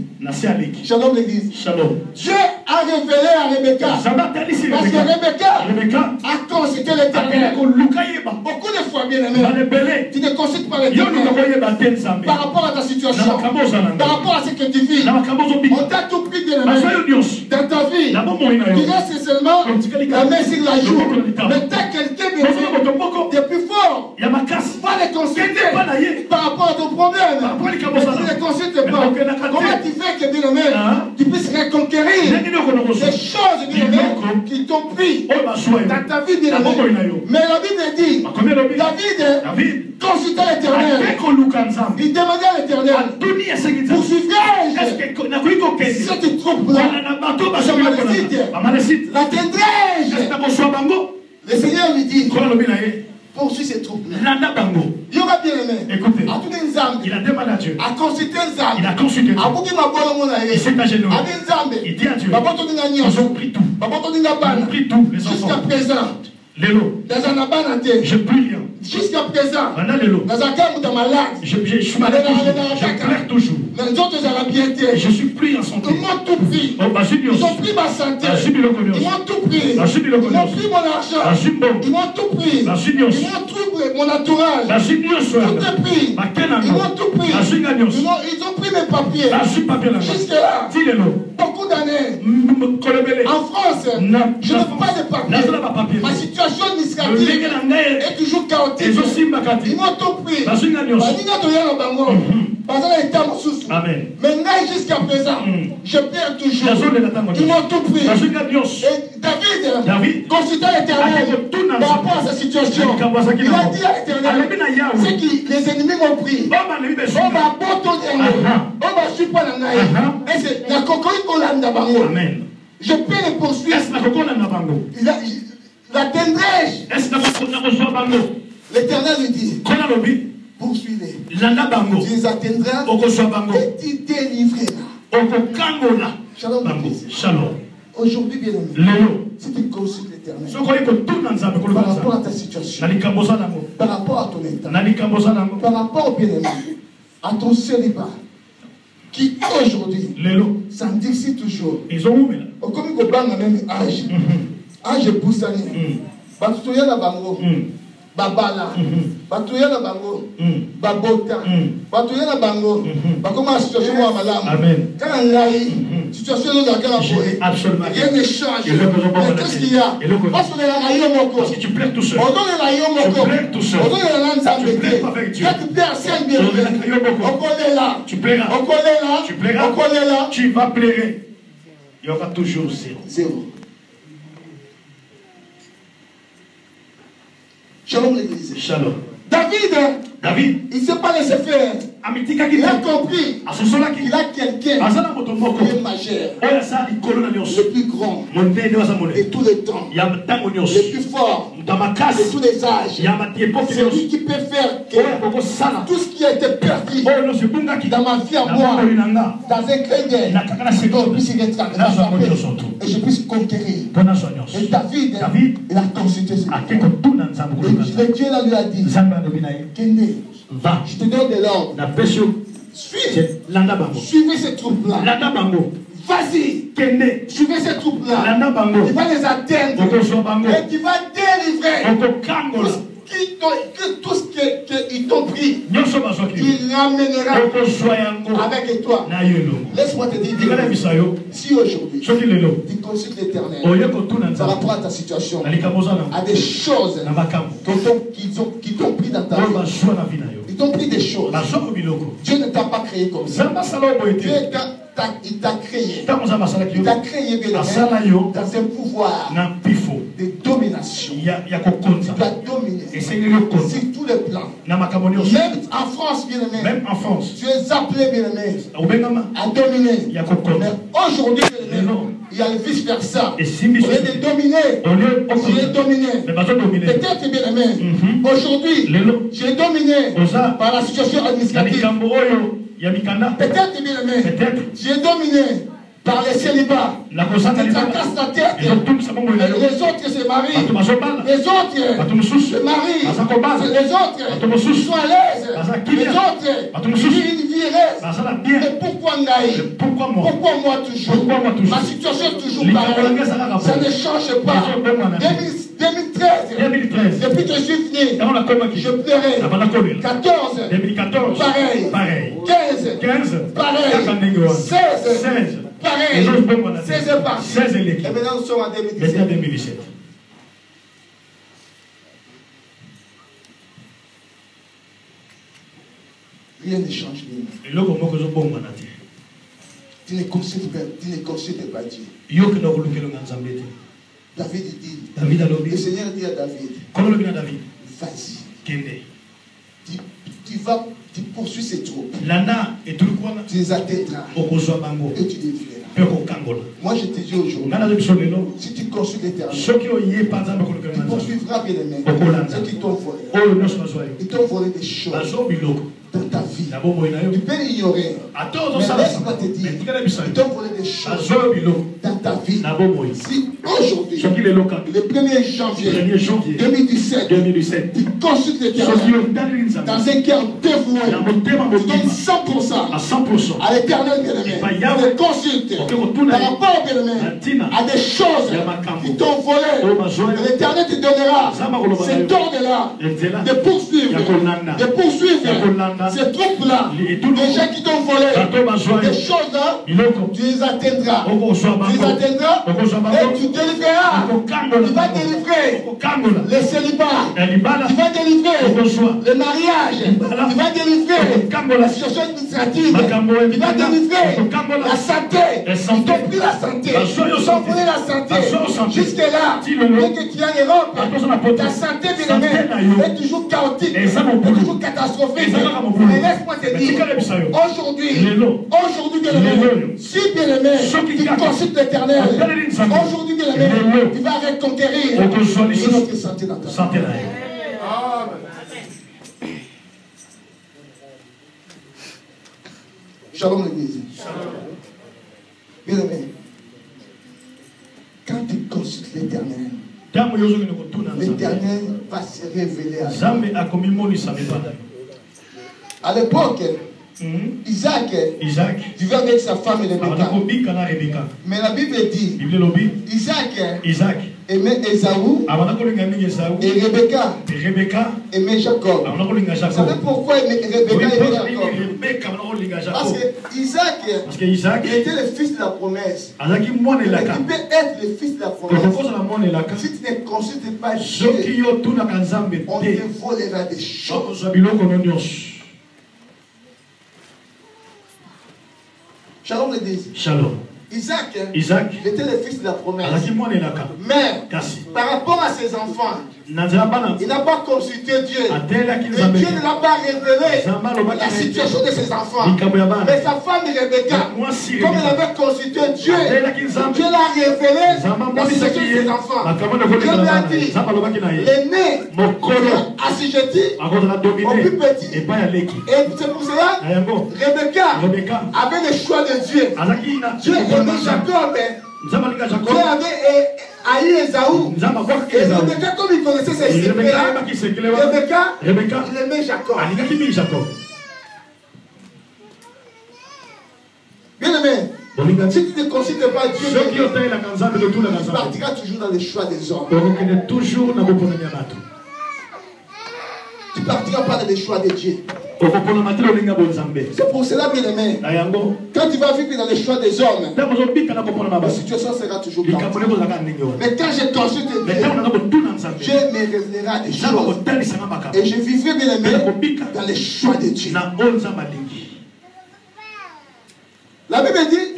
Shalom l'église. Shalom. Dieu a révélé à Rebecca. Parce que Rebecca a consulté l'Éternel. Beaucoup de fois, bien aimé, tu ne consultes pas l'Éternel par rapport à ta situation, par rapport à ce que tu vis. On t'a tout pris, bien aimé, dans ta vie. Tu restes seulement la main sur la joue. Mais t'as quelqu'un de plus fort. Va les consulter par rapport à ton problème. Mais tu ne les consultes pas. Comment tu fais que, bien aimé, tu puisses reconquérir des choses, bien aimé, qui t'ont pris dans ta vie, bien aimé. Mais la Bible dit, David consultait l'Éternel. Il demandait à l'Éternel, poursuivrai-je cette troupe-là? L'atteindrai-je? Le Seigneur lui dit, poursuis ces troupes-là. Il y aura bien aimé. Écoutez, il a demandé à Dieu. Il a consulté Dieu. Il s'est agenouillé. Il dit à Dieu, ils ont pris tout. Ils ont pris tout, les enfants. Jusqu'à présent, je prie rien. jusqu'à présent, je suis malade toujours. Je pleure toujours. Je suis pris en santé. Ils m'ont tout pris. Ils ont pris ma santé. Ils m'ont tout pris. Ils m'ont pris mon argent. Ils m'ont tout pris. Ils m'ont tout pris mon entourage. Tout est pris. Ils m'ont tout pris. Ils ont pris mes papiers. Jusque-là, beaucoup d'années. En France, je n'ai pas de papiers. Ma situation administrative est toujours chaotique. Ils m'ont tout pris. Amen. Maintenant, jusqu'à présent, je perds toujours. Ils m'ont tout pris. Et David consultait l'Éternel par rapport à sa situation. Il a dit à l'Éternel, ce que les ennemis m'ont pris, on va Amen. Je peux les poursuivre. L'atteindrai-je? L'Éternel lui dit, poursuis-les. Tu les atteindras et tu délivreras. Shalom. Aujourd'hui, bien aimé, si tu consultes l'Éternel par rapport à ta situation, par rapport à ton état, par rapport au bien-aimé, à ton célibat, qui aujourd'hui s'endurcit toujours, comme il y a même âge poussani, batutoya na bango, babala, batutoya na bango, babota, batutoya na bango, bakoma situation wa malamu. Quand on situation de la gamme, rien ne change. Mais qu'est-ce qu'il y a? Parce qu'on est là, parce que tu plais tout seul. On donne la tu plais tout seul. On donne la langue. Tu plais pas avec Dieu. Quand tu plais à ciel bien, on connaît là. Tu plairas. On connaît là. Tu plairas. On connaît là. Tu vas pleurer. Il y aura toujours zéro. Shalom l'église. Shalom. David, il ne s'est pas laissé faire. Il a compris qu'il a quelqu'un qui est majeur, le plus grand de tous les temps, le plus fort de tous les âges. C'est lui qui peut faire que tout ce qui a été perdu dans ma vie à moi, dans un clin d'œil, je puisse rattraper et je puisse conquérir. Et David, il a consulté ce et Dieu lui a dit, Kende, va, je te donne de l'ordre. Suivez ces troupes-là. Vas-y, suivez ces troupes-là. Il va les atteindre. Et tu vas délivrer tout ce qu'ils qui t'ont pris, il ramènera avec toi. Laisse-moi te dire, si aujourd'hui tu consultes l'Éternel par rapport à ta situation, à des choses qui t'ont pris dans ta vie, ils t'ont pris des choses. Dieu ne t'a pas créé comme ça. Dieu il t'a créé. Il t'a créé bien dans un pouvoir de domination. Tu dois dominer sur tous les plans. Même en France, bien aimé. Même en France. Tu es appelé, bien aimé, à dominer. Mais aujourd'hui, bien aimé, il y a le vice versa. Au lieu de dominer, tu es dominé. Peut-être, bien aimé, aujourd'hui, tu es dominé par la situation administrative. Peut-être, bien aimé, tu es dominé par les célibats. Tu tracasses ta tête. Les autres se marient. Les autres se marient. Les autres sont à l'aise. Les autres vivent une vie heureuse. Mais pourquoi Ngaï? Pourquoi moi toujours? Ma situation est toujours pareille. Ça ne change pas. 2013, depuis que je suis venu, je pleurais. 14, pareil. 15, pareil. 16, pareil. 16 est parti. Et maintenant nous sommes en 2017. Rien ne change. Tu ne consultes pas Dieu. David dit, le Seigneur dit à David, vas-y, tu poursuis ces troupes, tu les atteindras et tu les vivras. Moi je te dis aujourd'hui, si tu consultes l'Éternel, tu poursuivras bien les mains, ceux qui t'ont volé. Ils t'ont volé des choses dans ta vie. Tu peux l'ignorer, mais laisse-moi te dire, ils t'ont volé des choses dans ta vie. Si aujourd'hui, le 1er janvier 2017, tu consultes l'Éternel dans un cœur dévoué, tu donnes 100% à l'Éternel bien-aimé, tu le consultes par rapport bien-aimé à des choses qui t'ont volé. L'Éternel te donnera cet ordre-là de poursuivre ces troupes-là, les gens qui t'ont volé, des choses-là, tu les atteindras. Et tu délivreras. Tu vas délivrer les célibats. Tu vas délivrer le mariage. Tu vas délivrer la situation administrative. Tu vas délivrer la santé. Ils t'ont pris la santé. Ils ont volé la santé. Jusque-là, dès que tu es en Europe, ta santé, bien aimée, est toujours chaotique, est toujours catastrophique. Mais laisse-moi te dire, aujourd'hui, bien aimé, si bien aimé, tu consultes l'Éternel, aujourd'hui, bien aimé, tu vas reconquérir notre santé dans ta vie. Shalom l'église. Bien aimé, quand tu consultes l'Éternel, l'Éternel va se révéler à toi. À l'époque, Isaac vivait avec sa femme Rebecca. Mais la Bible dit, Isaac aimait Ésaü et Rebecca aimait Jacob. Vous savez pourquoi Rebecca aimait Jacob? Parce que Isaac était le fils de la promesse. Et tu peux être le fils de la promesse. Si tu ne consultes pas Dieu, on te volera des choses. Shalom l'église. Shalom. Isaac était le fils de la promesse. Mais par rapport à ses enfants, il n'a pas consulté Dieu. Et Dieu ne l'a pas révélé la situation de ses enfants. Mais sa femme Rebecca, comme elle avait consulté Dieu, Dieu l'a révélé la situation de ses enfants. Dieu lui a dit, l'aîné assujetti au plus petit. Et c'est pour cela Rebecca avait le choix de Dieu. Dieu aimait Jacob. Dieu avait haï Ésaü. Et Rebecca, comme il connaissait ses secrets-là, Rebecca, il aimait Jacob. Bien aimé, si tu ne considères pas Dieu, tu partiras toujours dans les choix des hommes. tu ne partiras pas dans les choix de Dieu. C'est pour cela, bien aimé, quand tu vas vivre dans les choix des hommes, la situation sera toujours calme. Mais quand je consulte Dieu, Dieu me révélera des choses. Et je vivrai, bien aimé, dans les choix de Dieu. La Bible dit,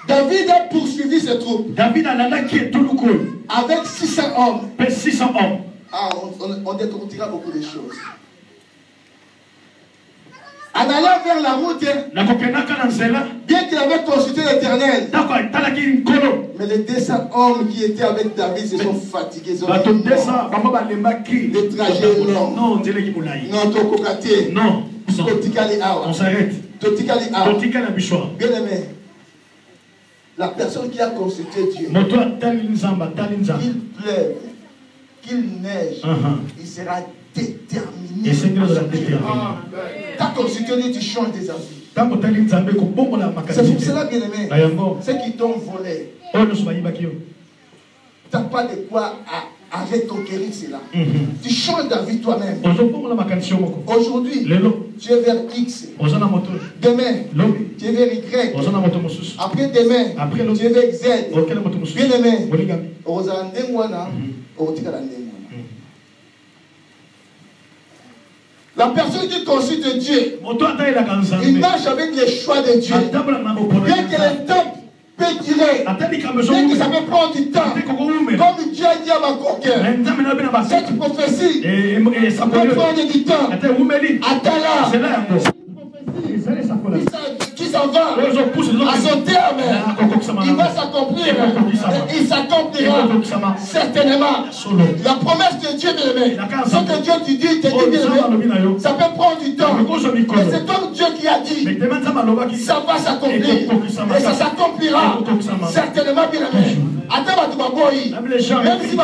David a poursuivi ses troupes avec 600 hommes. Ah, on découvrira beaucoup de choses. En allant vers la route, bien qu'il avait consulté l'Éternel, mais les 200 hommes qui étaient avec David se sont fatigués. Le trajet est long. Non, on s'arrête. Bien aimé, la personne qui a consulté Dieu, qu'il pleuve, qu'il neige, il sera déterminé. Quand tu consulté Dieu, tu changes des avis. C'est pour cela, bien aimé, ceux qui t'ont volé, tu n'as pas de quoi à reconquérir cela. Tu changes d'avis toi-même. Aujourd'hui, tu es vers X. Demain, tu es vers Y. Après demain, tu es vers Z. Bien aimé, la personne qui consulte Dieu, il marche avec les choix de Dieu. Bien que les temps peut tirer, bien que ça peut prendre du temps, comme Dieu a dit à ma coquin, cette prophétie peut prendre du temps. Attends-la. Qui s'en va à son terme, il va s'accomplir. Il s'accomplira certainement. La promesse de Dieu, bien aimé, ce que Dieu te dit, bien aimé, ça peut prendre du temps. Mais c'est comme Dieu qui a dit, ça va s'accomplir. Et ça s'accomplira certainement, bien aimé. Même si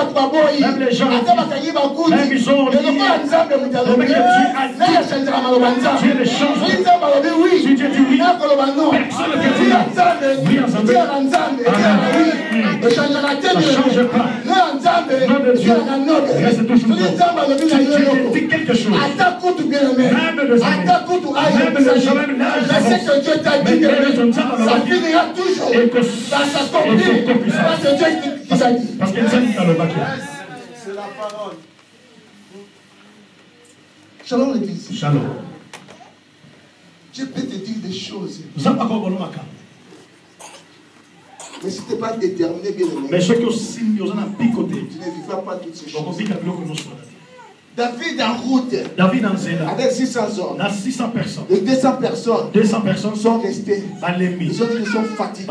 parce qu'elle s'est dans le bac. C'est la parole. Shalom l'église. Shalom. Je peux te dire des choses. Mais si tu n'es pas déterminé, bien aimé, tu ne vivras pas toutes ces choses. David en route, avec 600 hommes, 600 personnes. Les 200 personnes sont restées. Ils sont fatigués.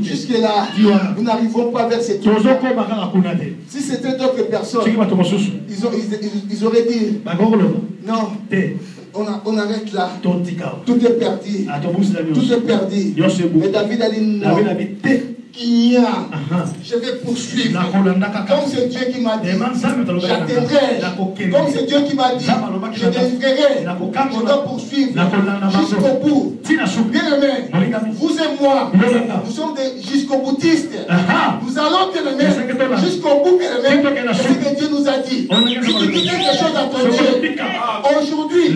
Jusque-là, nous n'arrivons pas vers cette chose. Si c'était d'autres personnes, ils auraient dit non, on arrête là. Tout est perdu. Tout est perdu. Mais David a dit non. Je vais poursuivre. Comme c'est Dieu qui m'a dit, j'atteindrai. Comme c'est Dieu qui m'a dit, je délivrerai. Je dois poursuivre jusqu'au bout. Bien aimé, vous et moi, nous sommes des jusqu'au boutistes. Nous allons, bien aimé, jusqu'au bout, bien aimé. C'est ce que Dieu nous a dit. Si tu dis quelque chose à ton Dieu, aujourd'hui,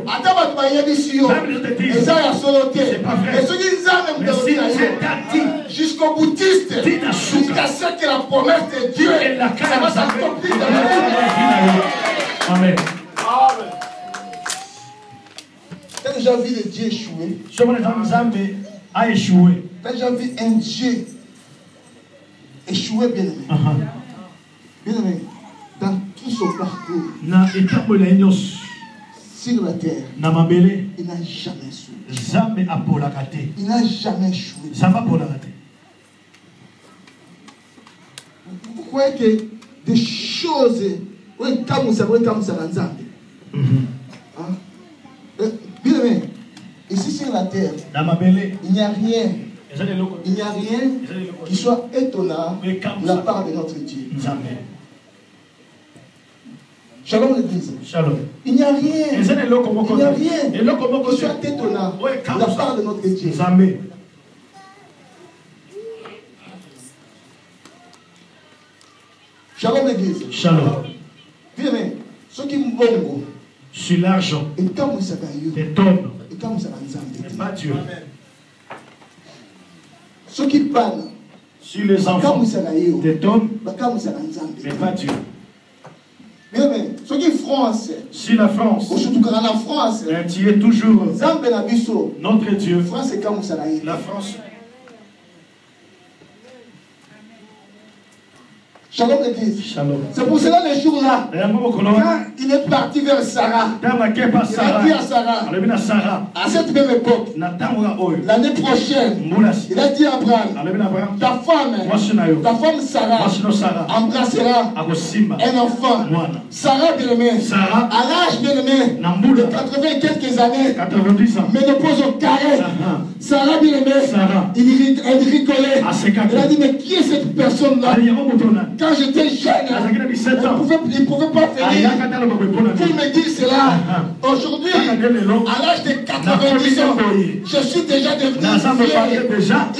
attends, tu vas y aller ici. Et ça, il y a soloté. Et ceux qui disent, jusqu'au bout. Jusqu'à ce que la promesse de Dieu ça va s'accomplir dans la vie. Amen. Tu as déjà vu le Dieu échouer? Tu as déjà vu un Dieu échouer, bien aimé? Bien aimé, dans tout son parcours sur la terre, il n'a jamais échoué. Il n'a jamais échoué. Vous croyez que des choses, comme ça, bien aimé, ici sur la terre, il n'y a rien qui soit étonnant de la part de notre Dieu. Shalom l'église. Shalom. Il n'y a rien qui soit étonnant de la part de notre Dieu. Shalom l'église. Shalom. Bien aimé, Sur l'argent, des tonnes, mais pas Dieu. Sur les enfants, des tonnes, mais pas Dieu. Si la France, tu es toujours notre Dieu, la France. Shalom l'église. Shalom. C'est pour cela les jours-là, quand il est parti vers Sarah, il a dit à Sarah, à cette même époque, l'année prochaine, il a dit à Abraham, ta femme Sarah embrassera un enfant. Sarah, bien-aimée, à l'âge, bien-aimé, de 80 et quelques années, ménopause au carré, Sarah, bien-aimée, elle rigolait. Elle a dit, mais qui est cette personne-là? Quand j'étais jeune, il ne pouvait pas venir pour me dire cela. Aujourd'hui, à l'âge de 90 ans, je suis déjà devenu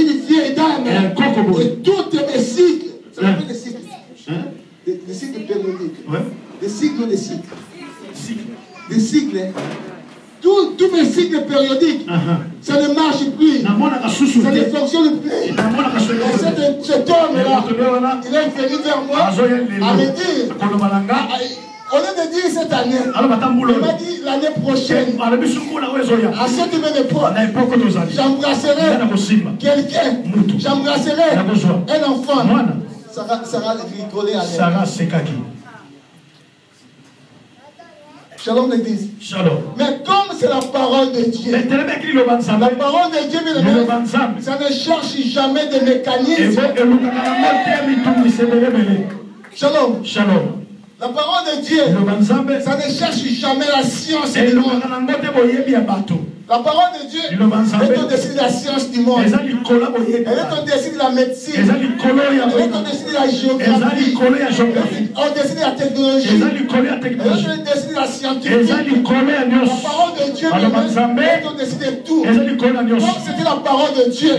une vieille dame. Et toutes mes cycles, ça s'appelle des cycles. Des cycles périodiques. Des cycles des cycles. Des cycles. Tous mes cycles périodiques, ça ne marche plus. Ça ne fonctionne plus. Et cet homme-là, il est venu vers moi à me dire, au lieu de dire cette année, il m'a dit l'année prochaine, à cette même époque, j'embrasserai quelqu'un, j'embrasserai un enfant. Sarah rigolait à l'air. Sarah Sekaki. Shalom l'église. Shalom. Mais comme c'est la parole de Dieu, la parole de Dieu, ça ne cherche jamais de mécanismes. Shalom. Shalom. La parole de Dieu, ça ne cherche jamais la science du monde. La parole de Dieu est au-dessus de la science du monde. Elle est au-dessus de la médecine. Elle est au-dessus de la géographie. Au-dessus de la technologie. Elle est au-dessus de la scientifique. La parole de Dieu est au-dessus de tout. Donc c'était la parole de Dieu.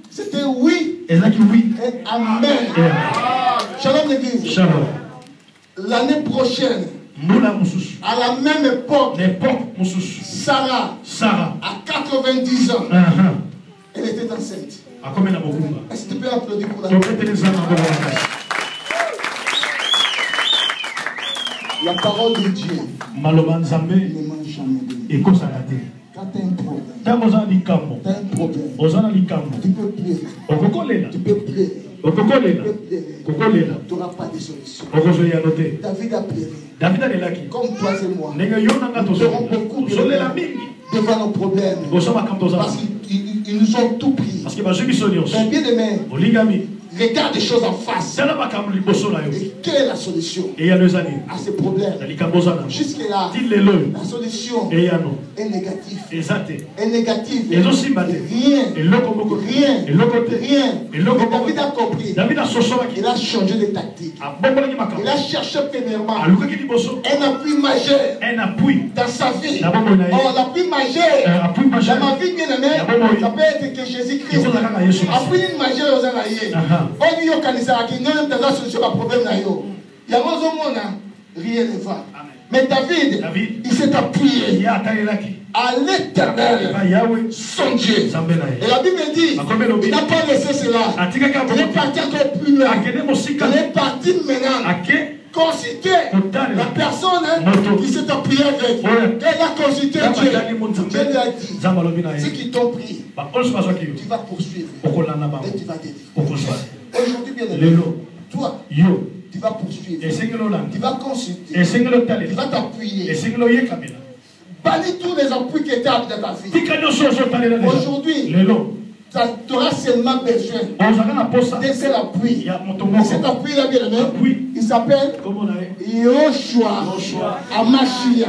C'était oui et amen. Shalom l'église. Shalom. L'année prochaine, à la même époque, Sarah, à 90 ans, elle était enceinte. Est-ce que tu peux applaudir pour la La parole de Dieu ne mange jamais de nous. Quand tu as un problème, tu peux pleurer. Tu peux pleurer. Tu n'auras pas de solution. David a pleuré. Comme toi et moi. Nous aurons beaucoup devant nos problèmes. Parce qu'ils nous ont tout pris. Mais bien aimé, regarde les choses en face. Et quelle est la solution à ces problèmes? Jusque-là, la solution est négative. Est négative. Rien. David a compris. Il a changé de tactique. Il a cherché premièrement un appui majeur dans sa vie. Oh, l'appui majeur dans ma vie, bien aimé, ça peut être que Jésus-Christ. Appui majeur aux Anaïs. On dit qu'il n'y a pas de solution à problème. Il y a rien ne va. Mais David, il s'est appuyé à l'Éternel, son Dieu. Et la Bible dit, il n'a pas laissé cela. Il est parti encore plus loin. Il est parti maintenant consulter la personne qui s'est appuyée avec. Elle a consulté Dieu. Dieu lui a dit, ceux qui t'ont pris, tu vas poursuivre et tu vas délivrer. Aujourd'hui, bien aimé, toi, tu vas poursuivre, tu vas consulter, tu vas t'appuyer. Bannis tous les appuis qui étaient dans ta vie. Aujourd'hui, tu auras seulement besoin de cet appui. Et cet appui-là, bien aimé, il s'appelle Yoshua Amashia.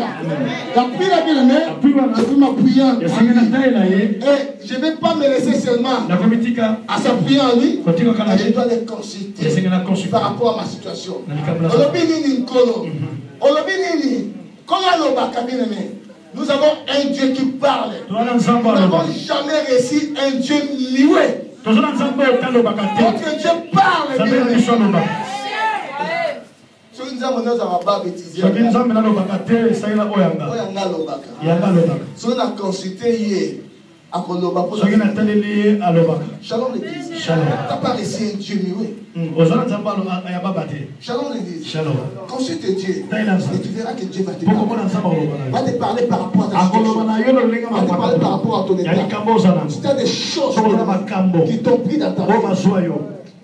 L'appui-là, bien aimé, je peux m'appuyer en lui. Et je ne vais pas me laisser seulement à s'appuyer en lui, mais je dois les consulter par rapport à ma situation. Nous avons un Dieu qui parle. Nous n'avons jamais réussi un Dieu lié. Notre Dieu parle. Shalom l'église. Shalom. T'as pas laissé Dieu muet. Shalom l'église. Shalom. Consulte Dieu. Et tu verras que Dieu va te parler. Va te parler par rapport à ta situation. Va te parler par rapport à ton état. Si tu as des choses qui t'ont pris dans ta vie,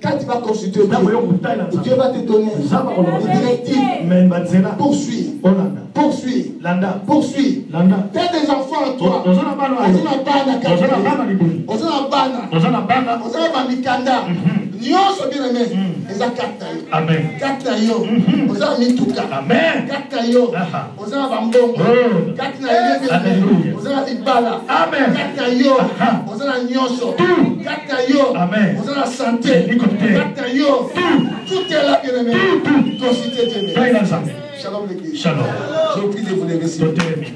quand tu vas consulter Dieu, Dieu va te donner des directives. Poursuis. Poursuis. Poursuis. Tu as des enfants à toi. Nyonso bien aimé. Eza katayo. Amen. Katayo. Oza mituka. Amen. Katayo. Oza bambongo. Katayo. Oza libala. Amen. Katayo. Oza nyonso. Katayo. Amen. Oza santé. Katayo. Tout est là bien aimé. Consultez Dieu. Shalom l'église. Shalom. Je vous prie de vous lever s'il vous plaît.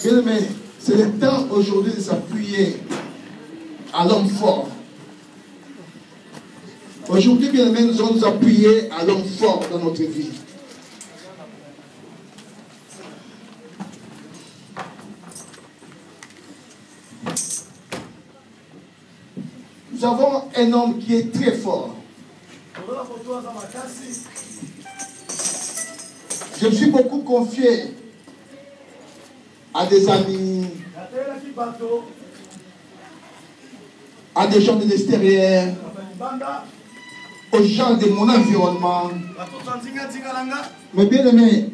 Bien aimé, c'est le temps aujourd'hui de s'appuyer à l'homme fort. Aujourd'hui, bien aimé, nous allons nous appuyer à l'homme fort dans notre vie. Nous avons un homme qui est très fort. Je me suis beaucoup confié à des amis, à des gens de l'extérieur, aux gens de mon environnement. Mais bien aimé,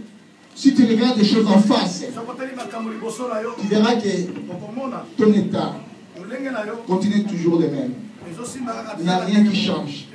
si tu regardes les choses en face, tu verras que ton état continue toujours le même. Il n'y a rien qui change.